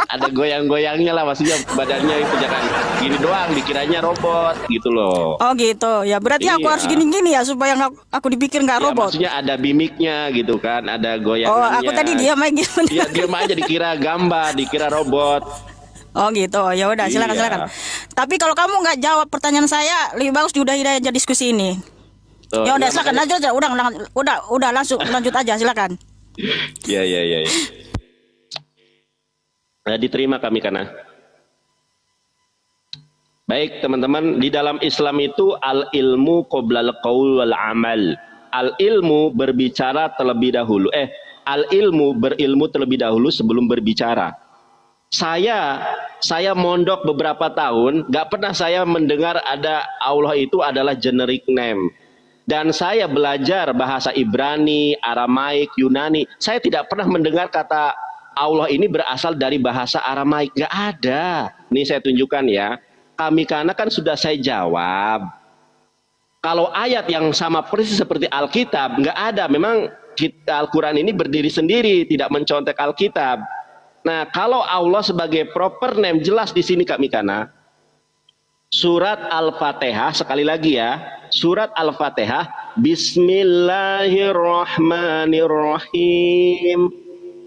ada goyang-goyangnya lah, maksudnya badannya itu jangan gini doang dikiranya robot gitu loh.
Oh gitu ya, berarti aku harus
Iya,
gini-gini ya supaya nggak aku dipikir nggak
ya
robot.
maksudnya ada mimiknya gitu kan, ada
Oh, aku tadi
goyangannya.
diam aja gitu.
Iya diam aja dikira gambar, dikira robot.
Oh gitu, ya udah silakan silakan.
Iya.
Tapi kalau kamu nggak jawab pertanyaan saya, lebih bagus diudahi aja diskusi ini.
Tuh,
Ya udah
nggak
silakan
makanya.
lanjut aja, udah langsung lanjut aja silakan.
Iya iya iya. Iya. Nah, diterima kami karena. Baik teman-teman, di dalam Islam itu al ilmu qoblal qaul wal amal. Al ilmu berbicara terlebih dahulu. Al ilmu berilmu terlebih dahulu sebelum berbicara. Saya mondok beberapa tahun, nggak pernah saya mendengar ada Allah itu adalah generic name. Dan saya belajar bahasa Ibrani, Aramaik, Yunani. Saya tidak pernah mendengar kata Allah ini berasal dari bahasa Aramaik. Nggak ada. Ini saya tunjukkan ya. Kami karena kan sudah saya jawab. Kalau ayat yang sama persis seperti Alkitab, nggak ada. Memang Al-Quran ini berdiri sendiri, tidak mencontek Alkitab. Nah, kalau Allah sebagai proper name jelas di sini Kak Mikana. Surat Al-Fatihah, sekali lagi ya. Surat Al-Fatihah, Bismillahirrahmanirrahim.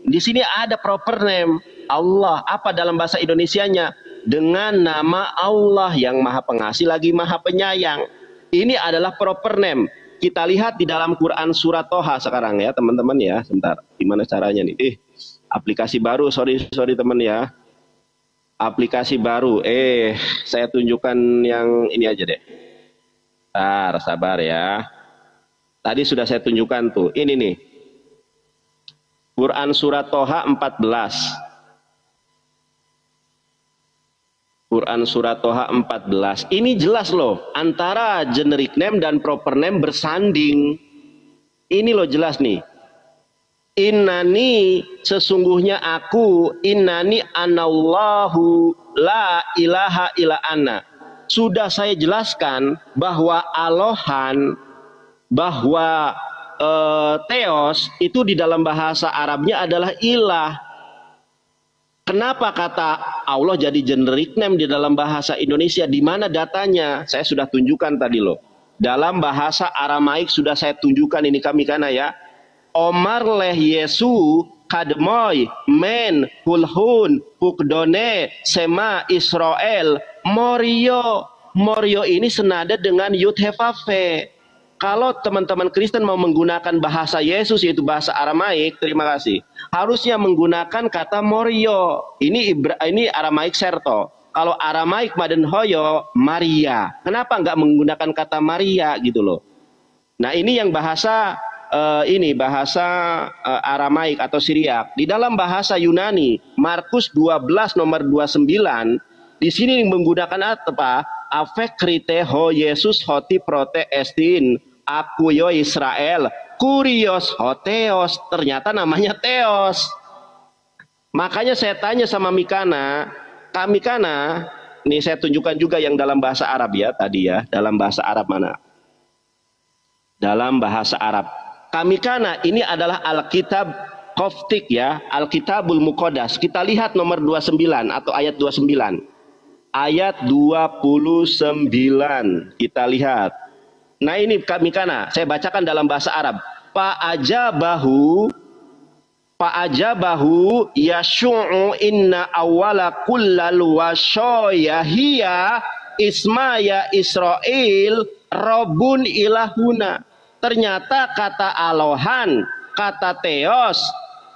Di sini ada proper name Allah. Apa dalam bahasa Indonesianya? Dengan nama Allah yang Maha Pengasih lagi Maha Penyayang. Ini adalah proper name. Kita lihat di dalam Quran surat Toha sekarang ya teman-teman ya. Sebentar, gimana caranya nih? Aplikasi baru, sorry teman ya. Aplikasi baru. Saya tunjukkan yang ini aja deh. Sabar ya. Tadi sudah saya tunjukkan tuh. Ini nih. Quran surat Toha 14. Quran surat Toha 14. Ini jelas loh. Antara generic name dan proper name bersanding. Ini loh jelas nih. Innani sesungguhnya aku, innani anallahu la ilaha illa ana. Sudah saya jelaskan bahwa Alohan, bahwa Theos itu di dalam bahasa Arabnya adalah ilah. Kenapa kata Allah jadi generic name di dalam bahasa Indonesia? Di mana datanya? Saya sudah tunjukkan tadi loh. Dalam bahasa Aramaik sudah saya tunjukkan ini kami kana ya. Omar leh Yesu kadmoy men hulhun hukdone sema Israel Morio ini senada dengan Yud Hevafe. Kalau teman-teman Kristen mau menggunakan bahasa Yesus yaitu bahasa Aramaik, terima kasih. Harusnya menggunakan kata Morio. Ini Aramaik Serto. Kalau Aramaik Madenhoyo Maria. Kenapa nggak menggunakan kata Maria gitu loh? Nah ini yang bahasa bahasa Aramaik atau Syriak. Di dalam bahasa Yunani, Markus 12 nomor 29, di sini menggunakan apa? Afekrite ho Yesus hoti prote estin, aku yo Israel, kurios ho Theos, ternyata namanya Theos. Makanya saya tanya sama Mikana, Kak Mikana, ini saya tunjukkan juga yang dalam bahasa Arab ya tadi ya, dalam bahasa Arab mana? Dalam bahasa Arab. Kami kana ini adalah Alkitab Koptik ya, Alkitabul Muqaddas. Kita lihat nomor 29 atau ayat 29. Ayat 29 kita lihat. Nah ini kami kana, saya bacakan dalam bahasa Arab. Fa'ajabahu yashu'u inna awala kullal washoyahia ismaya Israel robun ilahuna. Ternyata kata Alohan, kata Theos,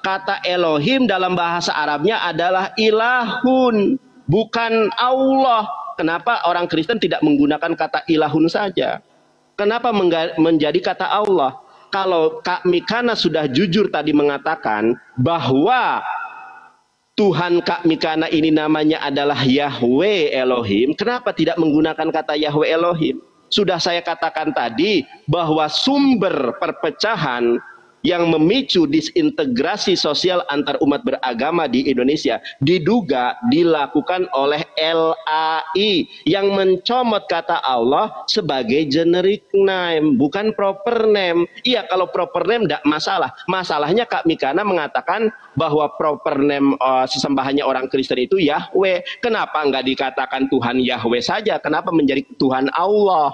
kata Elohim dalam bahasa Arabnya adalah ilahun, bukan Allah. Kenapa orang Kristen tidak menggunakan kata ilahun saja? Kenapa menjadi kata Allah? Kalau Kak Mikana sudah jujur tadi mengatakan bahwa Tuhan Kak Mikana ini namanya adalah Yahweh Elohim, kenapa tidak menggunakan kata Yahweh Elohim? Sudah saya katakan tadi bahwa sumber perpecahan yang memicu disintegrasi sosial antar umat beragama di Indonesia diduga dilakukan oleh LAI yang mencomot kata Allah sebagai generic name, bukan proper name. Iya, kalau proper name tidak masalah. Masalahnya Kak Mikana mengatakan bahwa proper name sesembahannya orang Kristen itu Yahweh. Kenapa nggak dikatakan Tuhan Yahweh saja? Kenapa menjadi Tuhan Allah?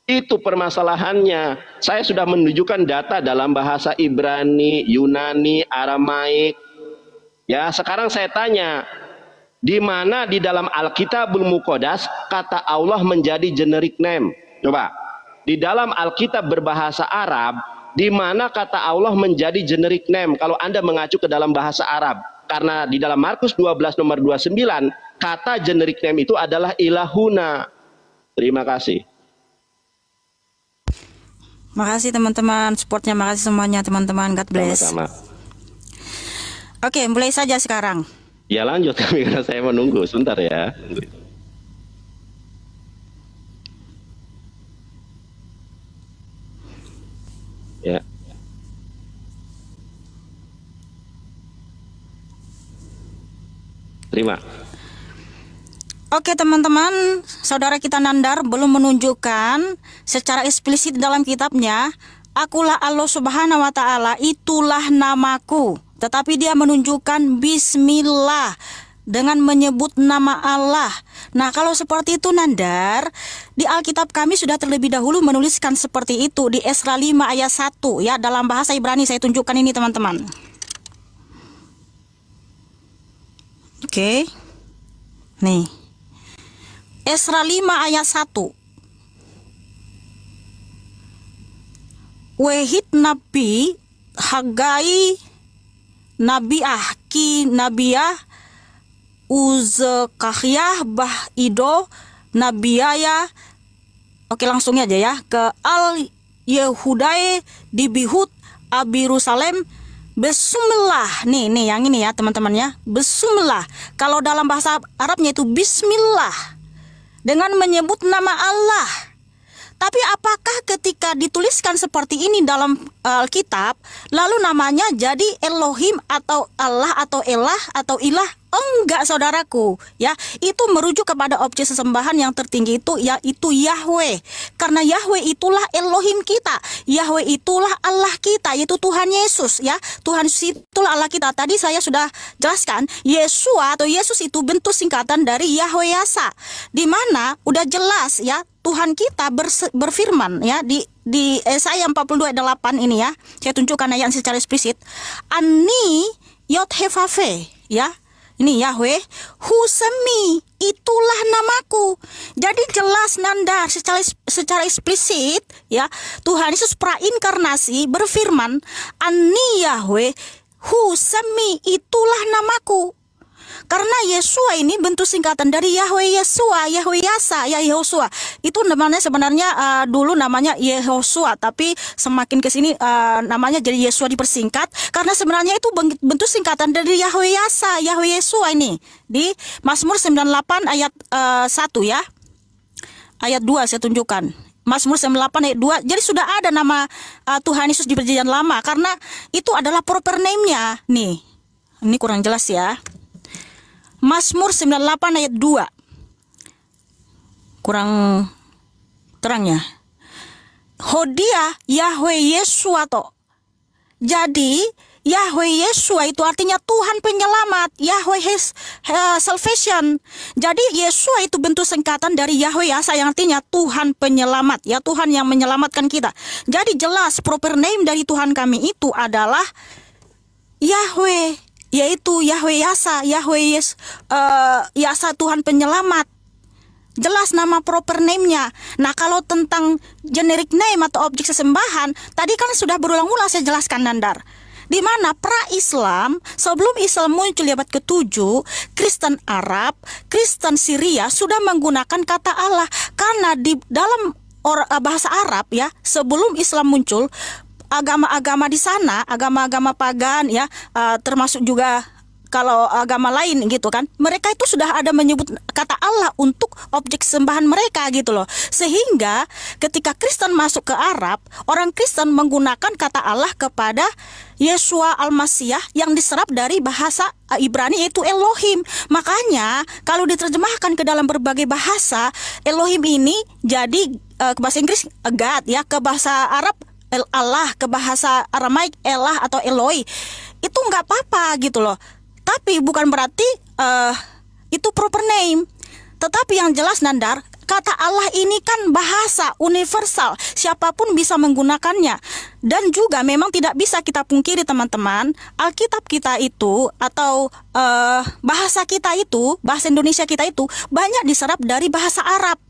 Itu permasalahannya. Saya sudah menunjukkan data dalam bahasa Ibrani, Yunani, Aramaik. Ya, sekarang saya tanya, di mana di dalam Alkitabul Muqaddas kata Allah menjadi generic name? Coba. Di dalam Alkitab berbahasa Arab, di mana kata Allah menjadi generic name? Kalau Anda mengacu ke dalam bahasa Arab. Karena di dalam Markus 12 nomor 29, kata generic name itu adalah ilahuna. Terima kasih.
Makasih teman-teman, supportnya, makasih semuanya teman-teman, God bless.
Sama-sama.
Oke, mulai saja sekarang.
Ya lanjut kami karena saya menunggu sebentar ya. Ya. Terima.
Oke teman-teman, saudara kita Nandar belum menunjukkan secara eksplisit dalam kitabnya, akulah Allah Subhanahu wa Ta'ala, itulah namaku. Tetapi dia menunjukkan Bismillah dengan menyebut nama Allah. Nah, kalau seperti itu Nandar, di Alkitab kami sudah terlebih dahulu menuliskan seperti itu di Esra 5 ayat 1 ya, dalam bahasa Ibrani. Saya tunjukkan ini teman-teman. Oke. Nih. Esra 5 ayat 1. Wehid Nabi Hagai Nabiah Ki Nabiah Uzekahyah Bah Ido Nabiaya. Oke, langsung aja ya ke Al Yehudai di Bihut Abi Yerusalem. Bismillah. Nih yang ini ya teman-teman ya. Bismillah. Kalau dalam bahasa Arabnya itu Bismillah, dengan menyebut nama Allah. Tapi apakah ketika dituliskan seperti ini dalam Alkitab, lalu namanya jadi Elohim atau Allah atau Elah atau Ilah? Enggak saudaraku, ya. Itu merujuk kepada objek sesembahan yang tertinggi itu, yaitu Yahweh. Karena Yahweh itulah Elohim kita, Yahweh itulah Allah kita, yaitu Tuhan Yesus, ya. Tuhan Yesus itulah Allah kita. Tadi saya sudah jelaskan, Yesua atau Yesus itu bentuk singkatan dari Yahweh Yasa, di mana udah jelas ya Tuhan kita berfirman ya di Yesaya 42 ayat 8 ini ya. Saya tunjukkan ayat secara eksplisit. Ani Yod Hevafe ya. Ini Yahweh, Husemi, itulah namaku. Jadi jelas Nandar secara eksplisit ya, Tuhan Yesus prainkarnasi berfirman, Ani Yahweh, Husemi, itulah namaku. Karena Yesua ini bentuk singkatan dari Yahweh Yesua, Yahweh Yasa, ya Yehosua. Itu namanya sebenarnya dulu namanya Yehosua, tapi semakin ke sini namanya jadi Yesua dipersingkat karena sebenarnya itu bentuk singkatan dari Yahweh Yasa, Yahweh Yesua ini. Di Mazmur 98 ayat 1 ya. Ayat 2 saya tunjukkan. Mazmur 98 ayat 2. Jadi sudah ada nama Tuhan Yesus di Perjanjian Lama karena itu adalah proper name-nya. Nih. Ini kurang jelas ya. Mazmur 98 ayat 2. Kurang terang ya. Hodia Yahweh Yesua to. Jadi Yahweh Yesua itu artinya Tuhan penyelamat, Yahweh salvation. Jadi Yesua itu bentuk singkatan dari Yahweh Yasa yang artinya Tuhan penyelamat, ya Tuhan yang menyelamatkan kita. Jadi jelas proper name dari Tuhan kami itu adalah Yahweh, yaitu Yahweh Yasa, Yahweh Yasa Tuhan penyelamat. Jelas nama proper name-nya. Nah, kalau tentang generic name atau objek sesembahan, tadi kan sudah berulang-ulang saya jelaskan Nandar. Di mana pra-Islam, sebelum Islam muncul di abad ke-7, Kristen Arab, Kristen Syria sudah menggunakan kata Allah. Karena di dalam bahasa Arab ya, sebelum Islam muncul, agama-agama di sana, agama-agama pagan ya, termasuk juga kalau agama lain gitu kan, mereka itu sudah ada menyebut kata Allah untuk objek sembahan mereka gitu loh. Sehingga ketika Kristen masuk ke Arab, orang Kristen menggunakan kata Allah kepada Yeshua Al-Masiyah yang diserap dari bahasa Ibrani yaitu Elohim. Makanya kalau diterjemahkan ke dalam berbagai bahasa, Elohim ini jadi ke bahasa Inggris God ya, ke bahasa Arab Allah, ke bahasa Aramaik Elah atau Eloi. Itu nggak apa-apa gitu loh. Tapi bukan berarti itu proper name. Tetapi yang jelas Nandar, kata Allah ini kan bahasa universal, siapapun bisa menggunakannya. Dan juga memang tidak bisa kita pungkiri teman-teman, Alkitab kita itu atau bahasa kita itu, bahasa Indonesia kita itu banyak diserap dari bahasa Arab.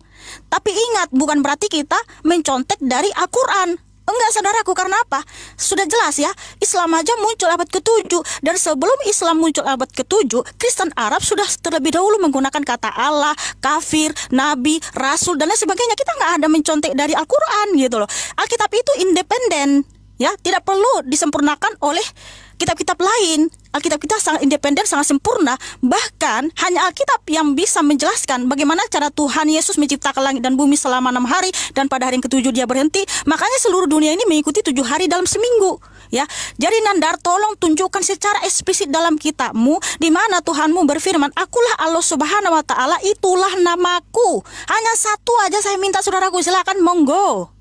Tapi ingat, bukan berarti kita mencontek dari Al-Quran. Enggak saudaraku, karena apa? Sudah jelas ya, Islam aja muncul abad ke-7. Dan sebelum Islam muncul abad ke-7, Kristen Arab sudah terlebih dahulu menggunakan kata Allah, kafir, nabi, rasul, dan lain sebagainya. Kita nggak ada mencontek dari Al-Quran gitu loh. Alkitab itu independen, ya, tidak perlu disempurnakan oleh kitab-kitab lain. Alkitab kita sangat independen, sangat sempurna. Bahkan hanya Alkitab yang bisa menjelaskan bagaimana cara Tuhan Yesus menciptakan langit dan bumi selama 6 hari dan pada hari ke-7 dia berhenti. Makanya seluruh dunia ini mengikuti 7 hari dalam seminggu. Ya, jadi Nandar, tolong tunjukkan secara eksplisit dalam kitabmu di mana Tuhanmu berfirman, Akulah Allah Subhanahu Wa Taala, itulah namaku. Hanya satu aja saya minta saudaraku, silakan monggo.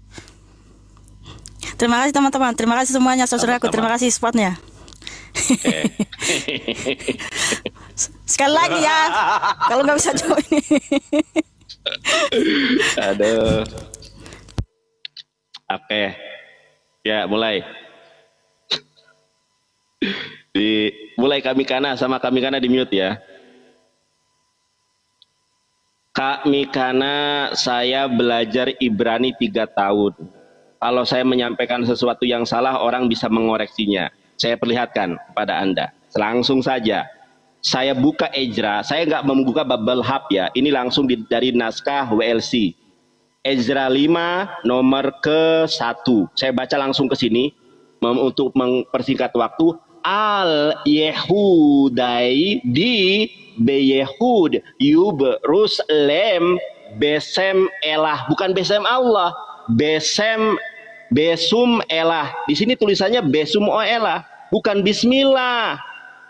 Terima kasih teman-teman, terima kasih semuanya saudaraku, terima kasih spotnya. Sekali lagi ya, kalau nggak bisa join.
Aduh. Oke. Ya, mulai. Mulai Kak Mikana, sama Kak Mikana di mute ya. Kak Mikana, saya belajar Ibrani 3 tahun. Kalau saya menyampaikan sesuatu yang salah, orang bisa mengoreksinya. Saya perlihatkan pada Anda. Langsung saja. Saya buka Ezra. Saya nggak membuka Babel Hub ya. Ini langsung dari naskah WLC. Ezra 5 nomor ke-1. Saya baca langsung ke sini. Untuk mempersingkat waktu. Al-Yehudai di Beyehud Yub Ruslem Besem Elah. Bukan Besem Allah. Besum Elah. Di sini tulisannya Besum Elah, bukan Bismillah.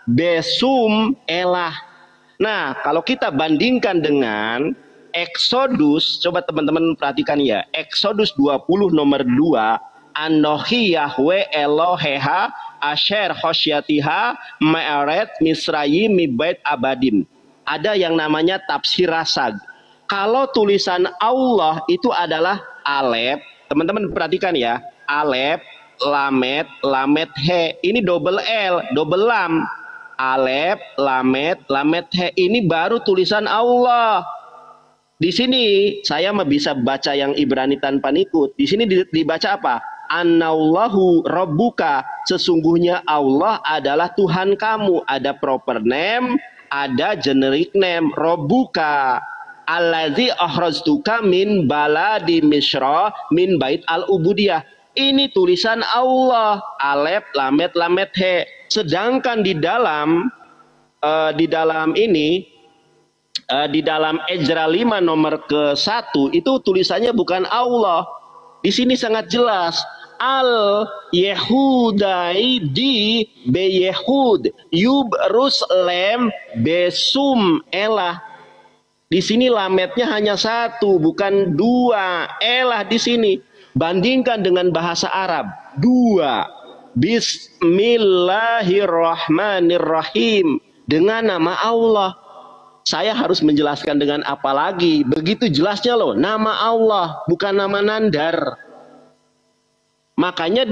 Besum Elah. Nah, kalau kita bandingkan dengan Exodus, coba teman-teman perhatikan ya. Exodus 20 nomor 2, Anohi Yahweh Eloheha Asher Hosyatiha Me'eret Misrayi Mibait Abadim. Ada yang namanya tafsir Rasag. Kalau tulisan Allah itu adalah Alef. Teman-teman perhatikan ya, Alef, Lamet, Lamet, He. Ini double L, double Lam. Alef, Lamet, Lamet, He. Ini baru tulisan Allah. Di sini saya bisa baca yang Ibrani tanpa nikut. Di sini dibaca apa? Annallahu Rabbuka. Sesungguhnya Allah adalah Tuhan kamu. Ada proper name, ada generic name. Rabbuka. Allazi akhrajtuka min baladi Misra min bait al-ubudiyah. Ini tulisan Allah, Alef, Lamet, Lamet, He. Sedangkan di dalam di dalam Ezra 5 nomor ke-1 itu tulisannya bukan Allah. Di sini sangat jelas. Al-Yehudai di Beyehud Yub Ruslem Besum Elah. Di sini lametnya hanya 1, bukan 2. Elah di sini. Bandingkan dengan bahasa Arab. 2. Bismillahirrahmanirrahim. Dengan nama Allah. Saya harus menjelaskan dengan apa lagi? Begitu jelasnya loh. Nama Allah, bukan nama Nandar. Makanya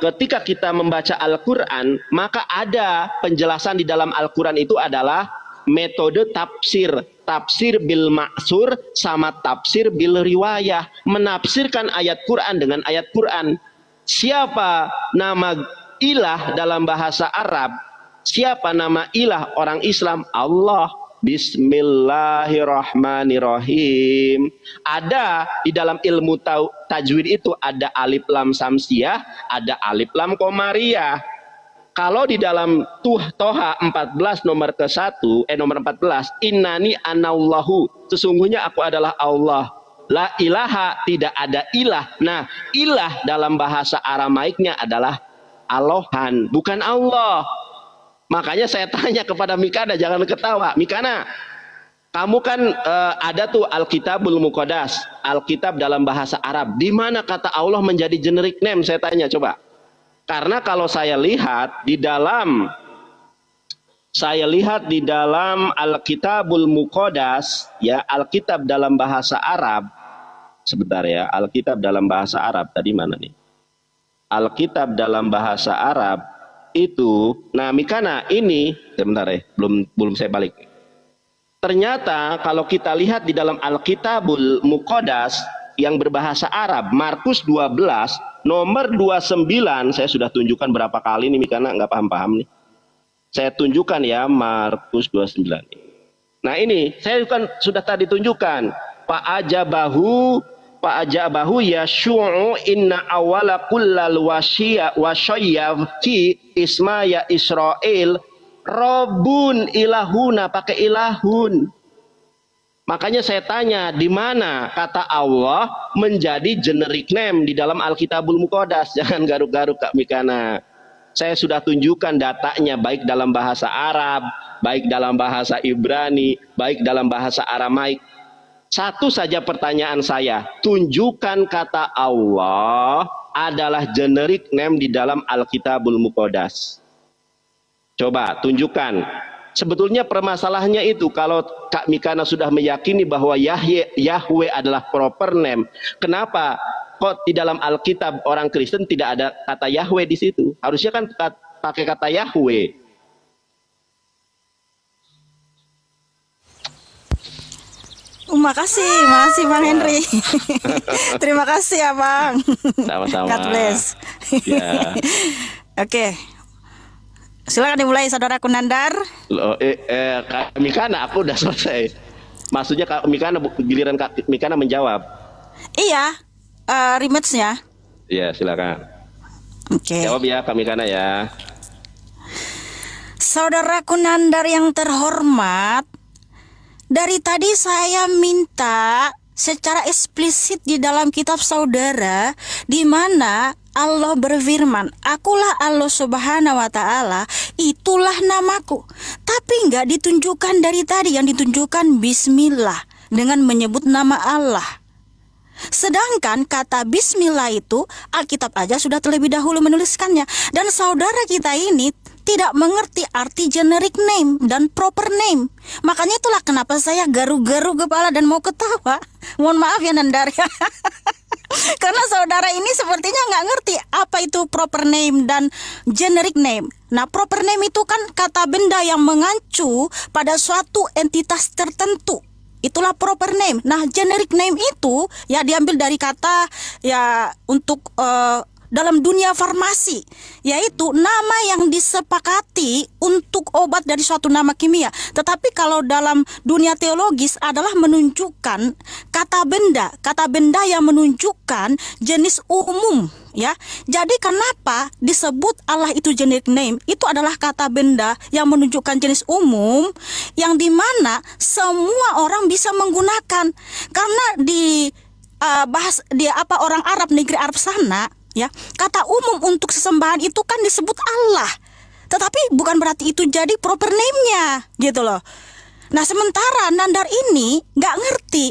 ketika kita membaca Al-Quran, maka ada penjelasan di dalam Al-Quran itu adalah metode tafsir. Tafsir bil maksur sama tafsir bil riwayah. Menafsirkan ayat Quran dengan ayat Quran. Siapa nama ilah dalam bahasa Arab? Siapa nama ilah orang Islam? Allah. Bismillahirrahmanirrahim. Ada di dalam ilmu tajwid itu ada alif lam samsiah, ada alif lam komariah. Kalau di dalam Toha 14 nomor ke-1, nomor 14, innani anallahu, sesungguhnya aku adalah Allah. La ilaha, tidak ada ilah. Nah, ilah dalam bahasa Aramaiknya adalah Alohan, bukan Allah. Makanya saya tanya kepada Mikana, jangan ketawa. Mikana, kamu kan ada tuh Alkitabul Muqaddas, Alkitab dalam bahasa Arab. Di mana kata Allah menjadi generic name? Saya tanya, coba. Karena kalau saya lihat di dalam Alkitabul Muqaddas, ya, Alkitab dalam bahasa Arab. Sebentar ya, Alkitab dalam bahasa Arab tadi mana nih? Alkitab dalam bahasa Arab itu, nah Mikana ini, sebentar ya, belum saya balik. Ternyata kalau kita lihat di dalam Alkitabul Muqaddas yang berbahasa Arab, Markus 12 nomor 29, saya sudah tunjukkan berapa kali nih Mikana nggak paham-paham nih. Saya tunjukkan ya, Markus 29. Nah ini saya kan sudah tadi tunjukkan. Pak ajabahu Yashu'u inna awala kullal wasyayati isma ya Israel Robun ilahuna, pakai ilahun. Makanya saya tanya, di mana kata Allah menjadi generic name di dalam Alkitabul Muqaddas? Jangan garuk-garuk Kak Mikana. Saya sudah tunjukkan datanya, baik dalam bahasa Arab, baik dalam bahasa Ibrani, baik dalam bahasa Aramaik. Satu saja pertanyaan saya, tunjukkan kata Allah adalah generic name di dalam Alkitabul Muqaddas. Coba tunjukkan. Sebetulnya permasalahannya itu, kalau Kak Mikana sudah meyakini bahwa Yahweh adalah proper name, kenapa kok di dalam Alkitab orang Kristen tidak ada kata Yahweh di situ? Harusnya kan pakai kata Yahweh.
Makasih Bang Henry. Terima kasih ya Bang.
Sama-sama.
God bless.
Ya.
Oke. Silakan dimulai saudaraku Nandar.
Kak Mikana, aku udah selesai. Maksudnya Kak Mikana, giliran Kak Mikana menjawab.
Iya, rematch-nya.
Iya, silakan.
Oke.
Jawab ya Kak Mikana ya.
Saudaraku Nandar yang terhormat, dari tadi saya minta secara eksplisit di dalam kitab saudara, di mana Allah berfirman, akulah Allah Subhanahu wa Ta'ala, itulah namaku. Tapi enggak ditunjukkan dari tadi, yang ditunjukkan Bismillah dengan menyebut nama Allah. Sedangkan kata Bismillah itu Alkitab aja sudah terlebih dahulu menuliskannya. Dan saudara kita ini tidak mengerti arti generic name dan proper name. Makanya itulah kenapa saya garu-garu kepala dan mau ketawa. Mohon maaf ya Nandar ya. Karena saudara ini sepertinya nggak ngerti apa itu proper name dan generic name. Nah, proper name itu kan kata benda yang mengacu pada suatu entitas tertentu. Itulah proper name. Nah, generic name itu ya diambil dari kata ya untuk dalam dunia farmasi, yaitu nama yang disepakati untuk obat dari suatu nama kimia. Tetapi kalau dalam dunia teologis adalah menunjukkan kata benda yang menunjukkan jenis umum, ya. Jadi kenapa disebut Allah itu generic name? Itu adalah kata benda yang menunjukkan jenis umum yang dimana semua orang bisa menggunakan. Karena di orang Arab, negeri Arab sana, ya, kata umum untuk sesembahan itu kan disebut Allah. Tetapi bukan berarti itu jadi proper name-nya, gitu loh. Nah, sementara Nandar ini nggak ngerti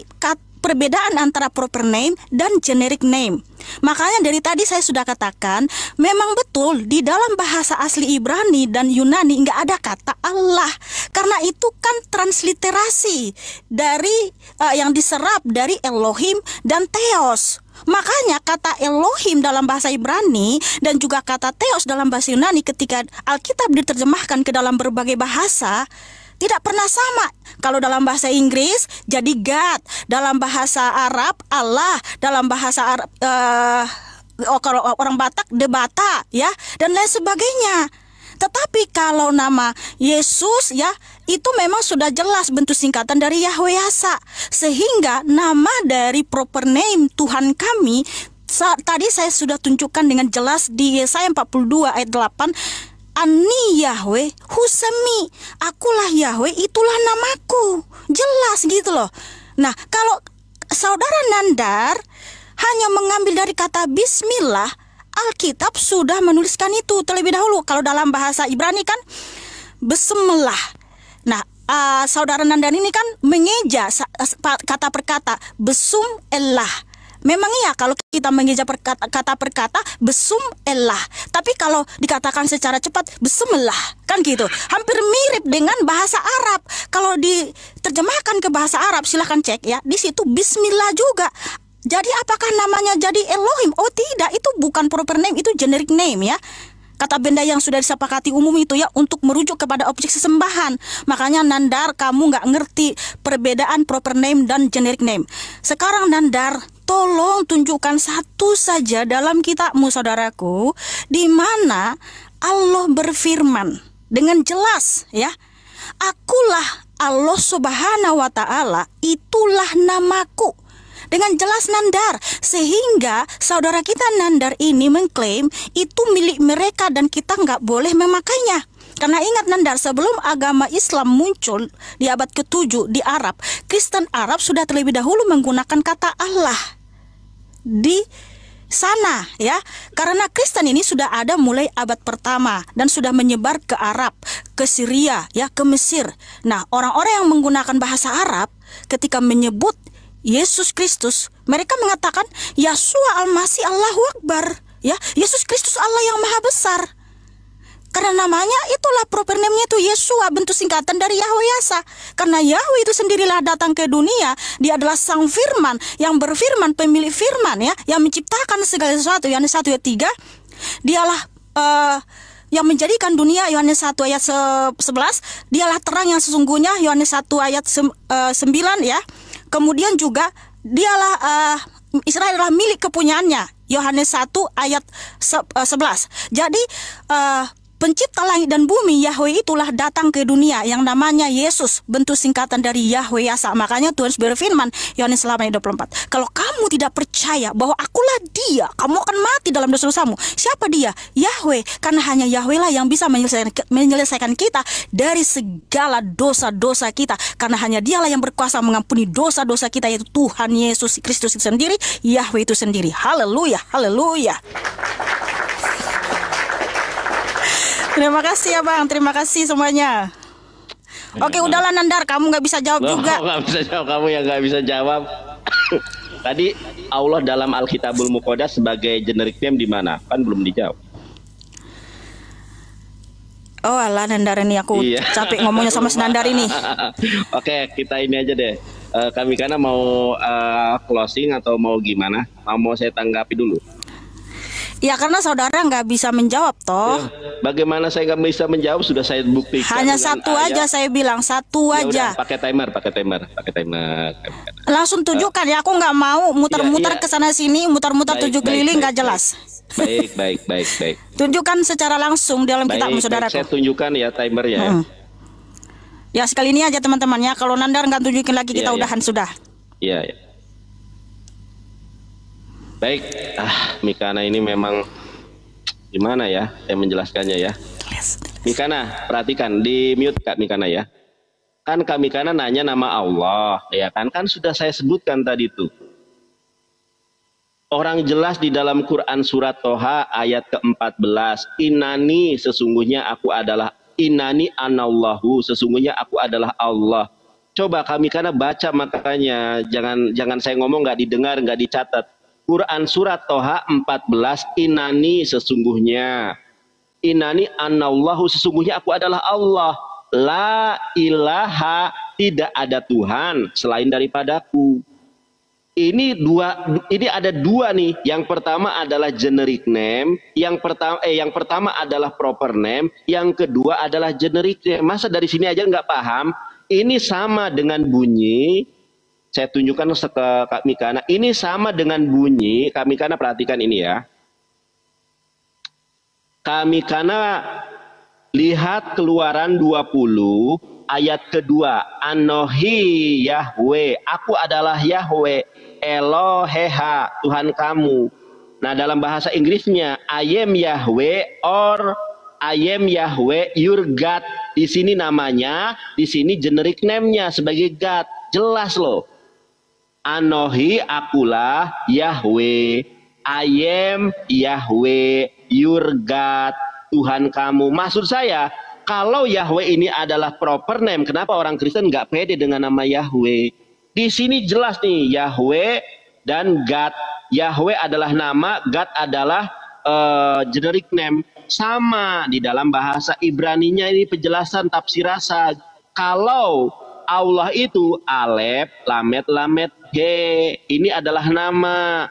perbedaan antara proper name dan generic name. Makanya dari tadi saya sudah katakan, memang betul di dalam bahasa asli Ibrani dan Yunani nggak ada kata Allah. Karena itu kan transliterasi dari yang diserap dari Elohim dan Theos. Makanya kata Elohim dalam bahasa Ibrani dan juga kata Theos dalam bahasa Yunani ketika Alkitab diterjemahkan ke dalam berbagai bahasa tidak pernah sama. Kalau dalam bahasa Inggris jadi God, dalam bahasa Arab Allah, dalam bahasa Arab kalau orang Batak Debata, ya, dan lain sebagainya. Tetapi kalau nama Yesus, ya, itu memang sudah jelas bentuk singkatan dari Yahweh Yasa. Sehingga nama dari proper name Tuhan kami tadi saya sudah tunjukkan dengan jelas di Yesaya 42 ayat 8. Ani Yahweh Husemi, akulah Yahweh, itulah namaku. Jelas gitu loh. Nah, kalau saudara Nandar hanya mengambil dari kata Bismillah, Alkitab sudah menuliskan itu terlebih dahulu. Kalau dalam bahasa Ibrani kan Bismillah. Nah, saudara Nandar ini kan mengeja kata per kata Besum Elah. Memang iya kalau kita mengeja kata per kata Besum Elah. Tapi kalau dikatakan secara cepat Bismillah, kan gitu. Hampir mirip dengan bahasa Arab. Kalau diterjemahkan ke bahasa Arab, silahkan cek ya. Di situ Bismillah juga. Jadi apakah namanya jadi Elohim? Oh tidak, itu bukan proper name, itu generic name ya. Kata benda yang sudah disepakati umum itu ya, untuk merujuk kepada objek sesembahan. Makanya Nandar, kamu nggak ngerti perbedaan proper name dan generic name. Sekarang Nandar, tolong tunjukkan satu saja dalam kitabmu saudaraku, di mana Allah berfirman dengan jelas ya, akulah Allah Subhanahu wa Ta'ala, itulah namaku. Dengan jelas Nandar, sehingga saudara kita Nandar ini mengklaim itu milik mereka dan kita nggak boleh memakainya. Karena ingat Nandar, sebelum agama Islam muncul di abad ke-7 di Arab, Kristen Arab sudah terlebih dahulu menggunakan kata Allah di sana ya. Karena Kristen ini sudah ada mulai abad pertama dan sudah menyebar ke Arab, ke Syria ya, ke Mesir. Nah, orang-orang yang menggunakan bahasa Arab ketika menyebut Yesus Kristus, mereka mengatakan Yahshua Al-Masih Allahu Akbar ya, Yesus Kristus Allah yang Maha Besar. Karena namanya itulah proper name-nya itu Yeshua, bentuk singkatan dari Yahweh Yasa. Karena Yahweh itu sendirilah datang ke dunia, dia adalah sang firman yang berfirman, pemilik firman ya, yang menciptakan segala sesuatu. Yohanes 1 ayat 3, dialah yang menjadikan dunia. Yohanes 1 ayat 11, dialah terang yang sesungguhnya. Yohanes 1 ayat 9 ya. Kemudian juga dialah Israel adalah milik kepunyaannya. Yohanes 1 ayat 11. Jadi pencipta langit dan bumi, Yahweh itulah datang ke dunia yang namanya Yesus, bentuk singkatan dari Yahweh Yasa. Makanya Tuhan berfirman, Yohanes 8 ayat 24, kalau kamu tidak percaya bahwa akulah dia, kamu akan mati dalam dosa-dosamu. Siapa dia? Yahweh. Karena hanya Yahweh lah yang bisa menyelesaikan kita dari segala dosa-dosa kita. Karena hanya dialah yang berkuasa mengampuni dosa-dosa kita, yaitu Tuhan Yesus Kristus itu sendiri, Yahweh itu sendiri. Haleluya, haleluya. Terima kasih ya Bang, terima kasih semuanya. Oke, udahlah Nandar, kamu nggak bisa jawab juga.
Nggak bisa jawab, kamu yang nggak bisa jawab. Tadi Allah dalam Alkitabul Muqaddas sebagai generic name di mana? Kan belum dijawab.
Oh alah Nandar, ini aku capek ngomongnya sama si Nandar ini.
Oke, kita ini aja deh. Kami karena mau closing atau mau gimana? Mau saya tanggapi dulu.
Ya karena saudara nggak bisa menjawab toh.
Bagaimana saya nggak bisa menjawab? Sudah saya buktikan.
Hanya satu aja saya bilang, satu aja.
Udah, pakai timer.
Langsung tunjukkan ya, aku nggak mau muter-muter ke sana sini, muter-muter 7 keliling nggak jelas.
Baik.
Tunjukkan secara langsung dalam kitabmu saudara.
Saya tunjukkan ya timernya ya.
Ya sekali ini aja teman-teman ya. Kalau Nandar nggak tunjukin lagi kita udahan sudah.
Iya. Baik, Mikana ini memang gimana ya saya menjelaskannya ya. Mikana, perhatikan di mute Kak Mikana ya. Kan Kak Mikana nanya nama Allah, ya kan? Kan sudah saya sebutkan tadi tuh. Orang jelas di dalam Quran surat Toha ayat ke-14, Inani sesungguhnya aku adalah, Inani anallahu sesungguhnya aku adalah Allah. Coba Kak Mikana baca, makanya jangan saya ngomong nggak didengar, nggak dicatat. Quran surat Toha 14, Inani sesungguhnya, Inani anallahu sesungguhnya aku adalah Allah, la ilaha tidak ada Tuhan selain daripadaku. Ini ada dua nih. Yang pertama adalah generic name, yang pertama adalah proper name, yang kedua adalah generic name. Masa dari sini aja nggak paham? Ini sama dengan bunyi. Saya tunjukkan ke Kak Mikana. Ini sama dengan bunyi. Kak Mikana perhatikan ini ya. Kak Mikana lihat Keluaran 20 ayat kedua. Anohi Yahweh. Aku adalah Yahweh. Eloheha. Tuhan kamu. Nah dalam bahasa Inggrisnya I am Yahweh or I am Yahweh your God. Di sini namanya, di sini generic name-nya sebagai God. Jelas loh. Anohi akulah Yahweh. I am Yahweh your God. Tuhan kamu. Maksud saya, kalau Yahweh ini adalah proper name, kenapa orang Kristen nggak pede dengan nama Yahweh? Di sini jelas nih, Yahweh dan God. Yahweh adalah nama, God adalah generic name. Sama di dalam bahasa Ibraninya ini penjelasan tafsir rasa. Kalau Allah itu Alef, Lamet, Lamet, He. Ini adalah nama.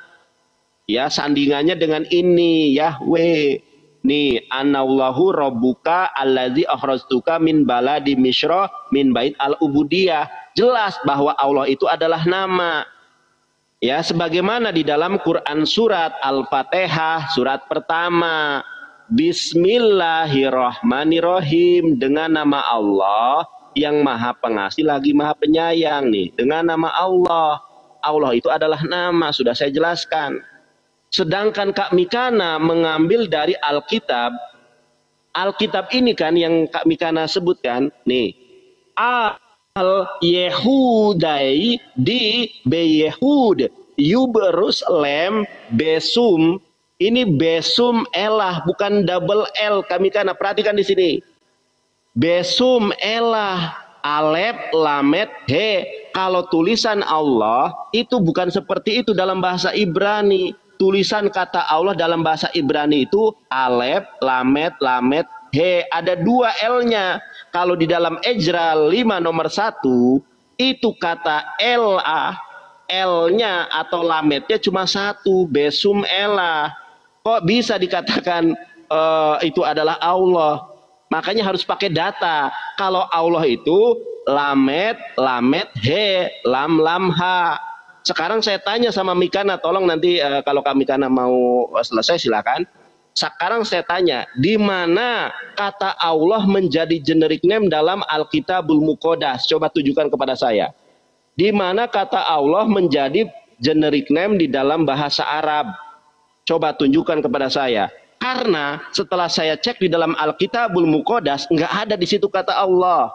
Ya, sandingannya dengan ini, Yahweh. Nih, Anallahu Rabbuka allazi akhrajtuka min baladi Misra min bait al-ubudiyah. Jelas bahwa Allah itu adalah nama. Ya, sebagaimana di dalam Quran surat Al-Fatihah, surat pertama. Bismillahirrahmanirrahim. Dengan nama Allah yang maha pengasih lagi maha penyayang nih. Dengan nama Allah. Allah itu adalah nama, sudah saya jelaskan. Sedangkan Kak Mikana mengambil dari Alkitab. Alkitab ini kan yang Kak Mikana sebutkan. Nih. Al-Yehudai di Beyehud. Yuberusalem Besum. Ini Besum Elah, bukan double L. Kak Mikana, perhatikan di sini. Besum Elah. Alef, Lamet, He. Kalau tulisan Allah itu bukan seperti itu dalam bahasa Ibrani. Tulisan kata Allah dalam bahasa Ibrani itu Alef, Lamet, Lamet, He. Ada dua L-nya. Kalau di dalam Ezra 5 nomor 1 itu kata L-A, L-nya atau Lametnya cuma satu, Besum Elah. Kok bisa dikatakan itu adalah Allah? Makanya harus pakai data. Kalau Allah itu Lamet, Lamet, He, Lam, Lam, Ha. Sekarang saya tanya sama Mikana, tolong nanti kalau Kak Mikana mau selesai silakan. Sekarang saya tanya, di mana kata Allah menjadi generic name dalam Alkitabul Muqaddas? Coba tunjukkan kepada saya. Di mana kata Allah menjadi generic name di dalam bahasa Arab? Coba tunjukkan kepada saya. Karena setelah saya cek di dalam Alkitabul Muqaddas, nggak ada di situ kata Allah.